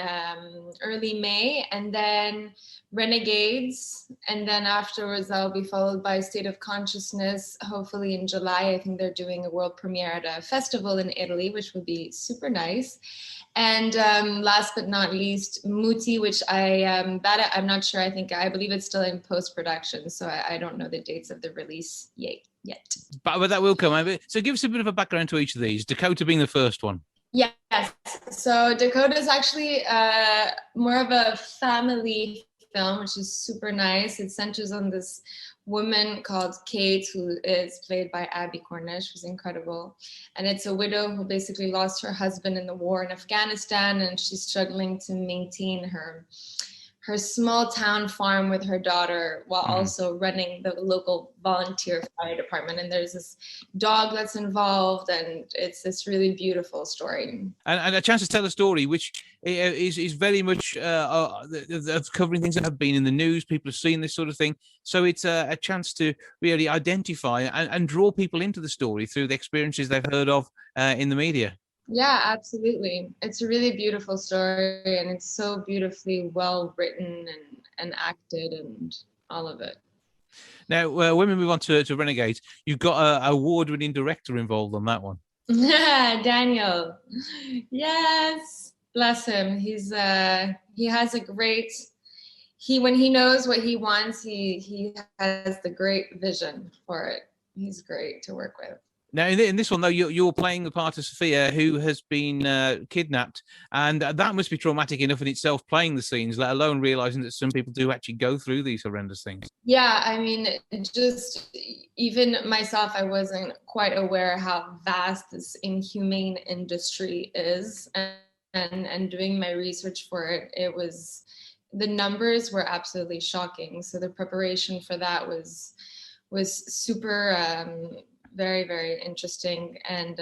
early May, and then Renegades, and then afterwards that'll be followed by State of Consciousness, hopefully in July. I think they're doing a world premiere at a festival in Italy, which would be super nice. And last but not least, Muti, which I'm not sure. I believe it's still in post-production, so I don't know the dates of the release yet. But that will come. So give us a bit of a background to each of these. Dakota being the first one. Yes. So Dakota is actually more of a family film, which is super nice. It centers on this woman called Kate, who is played by Abby Cornish, who's incredible. And it's a widow who basically lost her husband in the war in Afghanistan, and she's struggling to maintain her small town farm with her daughter while also running the local volunteer fire department. And there's this dog that's involved, and it's this really beautiful story. And a chance to tell a story, which is very much of covering things that have been in the news. People have seen this sort of thing. So it's a chance to really identify and draw people into the story through the experiences they've heard of in the media. Yeah, absolutely. It's a really beautiful story, and it's so beautifully well written and acted and all of it. Now, when we move on to Renegades, you've got an award-winning director involved on that one. Daniel. Yes, bless him. He has a great. When he knows what he wants, he has the great vision for it. He's great to work with. Now, in this one, though, you're playing the part of Sophia, who has been kidnapped, and that must be traumatic enough in itself, playing the scenes, let alone realizing that some people do actually go through these horrendous things. Yeah, I mean, just even myself, I wasn't quite aware how vast this inhumane industry is, and doing my research for it, the numbers were absolutely shocking. So the preparation for that was super. Very, very interesting, and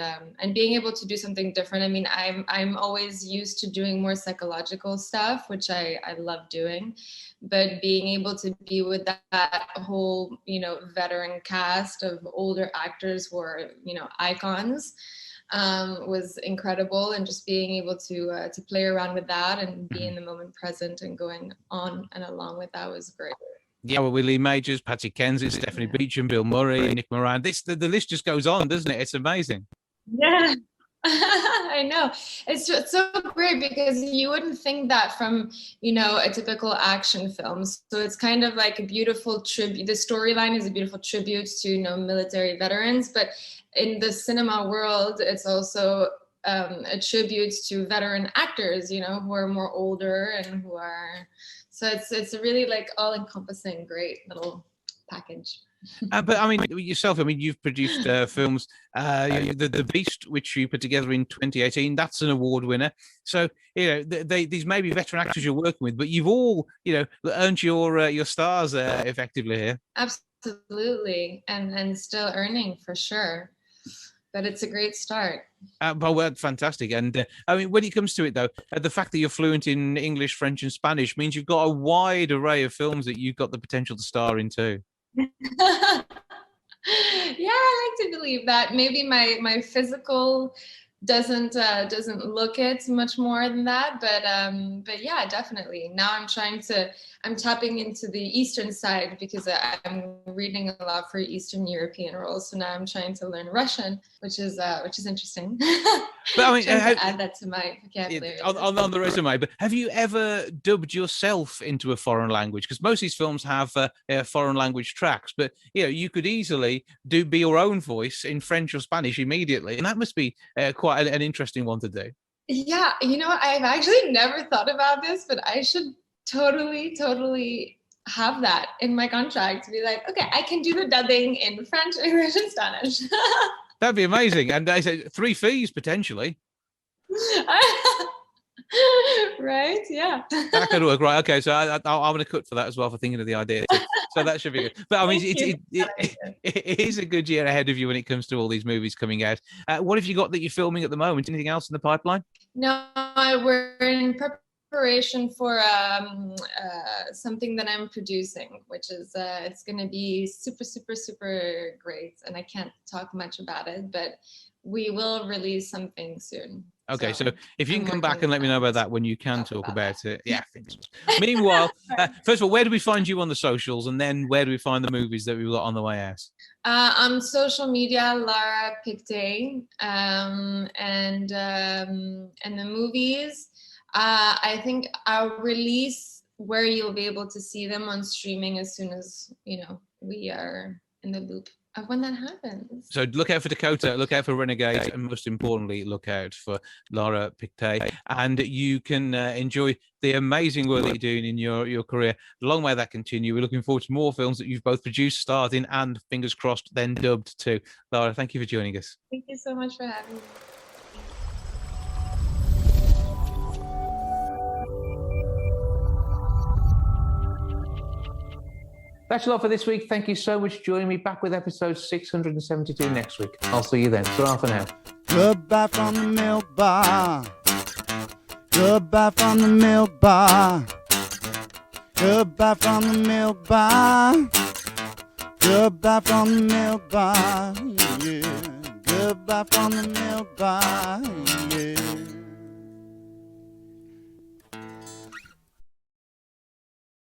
being able to do something different. I mean, I'm always used to doing more psychological stuff, which I love doing, but being able to be with that whole, veteran cast of older actors who are, icons, was incredible, and just being able to play around with that and be in the moment present and going on and along with that was great. Yeah, well, Lee Majors, Patsy Kensit, Stephanie Beecham, Bill Murray, Nick Moran. The list just goes on, doesn't it? It's amazing. Yeah, I know. It's just so great because you wouldn't think that from, a typical action film. So it's kind of like a beautiful tribute. The storyline is a beautiful tribute to, military veterans. But in the cinema world, it's also a tribute to veteran actors, who are more older and who are... So it's a really all-encompassing, great little package. But I mean, yourself, you've produced films, the Beast, which you put together in 2018. That's an award winner. So these may be veteran actors you're working with, but you've all earned your stars effectively here. Absolutely, and still earning for sure. But it's a great start. Well, fantastic. And when it comes to it, though, the fact that you're fluent in English, French, and Spanish means you've got a wide array of films that you've got the potential to star in too. Yeah, I like to believe that. Maybe my physical doesn't look it much more than that, but yeah, definitely. Now I'm tapping into the Eastern side because I'm reading a lot for Eastern European roles. So now I'm trying to learn Russian, which is interesting. But I mean, to add that to my vocabulary on the resume. But have you ever dubbed yourself into a foreign language? Because most of these films have foreign language tracks, but you could easily be your own voice in French or Spanish immediately, and that must be quite quite an interesting one to do. Yeah, you know, I've actually never thought about this, but I should totally have that in my contract to be like, okay, I can do the dubbing in French, English, and Spanish. That'd be amazing. And I say 3 fees potentially. Right? Yeah. That could work, right? Okay, so I'm going to cut for that as well for thinking of the idea. So that should be good. But I mean, it is a good year ahead of you when it comes to all these movies coming out. What have you got that you're filming at the moment? Anything else in the pipeline? No, we're in preparation for something that I'm producing, which is it's going to be super great, and I can't talk much about it, but we will release something soon. Okay, so if you can come back and let me know about that when you can talk about it. Yeah, meanwhile, first of all, where do we find you on the socials, and then where do we find the movies that we've got on the way out? On social media, Lara Pictet, and the movies. I think I'll release where you'll be able to see them on streaming as soon as we are in the loop of when that happens. So look out for Dakota, look out for Renegade, and most importantly, look out for Lara Pictet. And you can enjoy the amazing work that you're doing in your career. Long may that continue. We're looking forward to more films that you've both produced, starred in, and fingers crossed, then dubbed too. Lara, thank you for joining us. Thank you so much for having me. That's a lot for this week. Thank you so much for joining me. Back with episode 672 next week. I'll see you then. Ta-ra for now. Goodbye from the milk bar. Goodbye from the milk bar. Goodbye from the milk bar. Goodbye from the milk bar. Yeah. Goodbye from the milk bar. Yeah.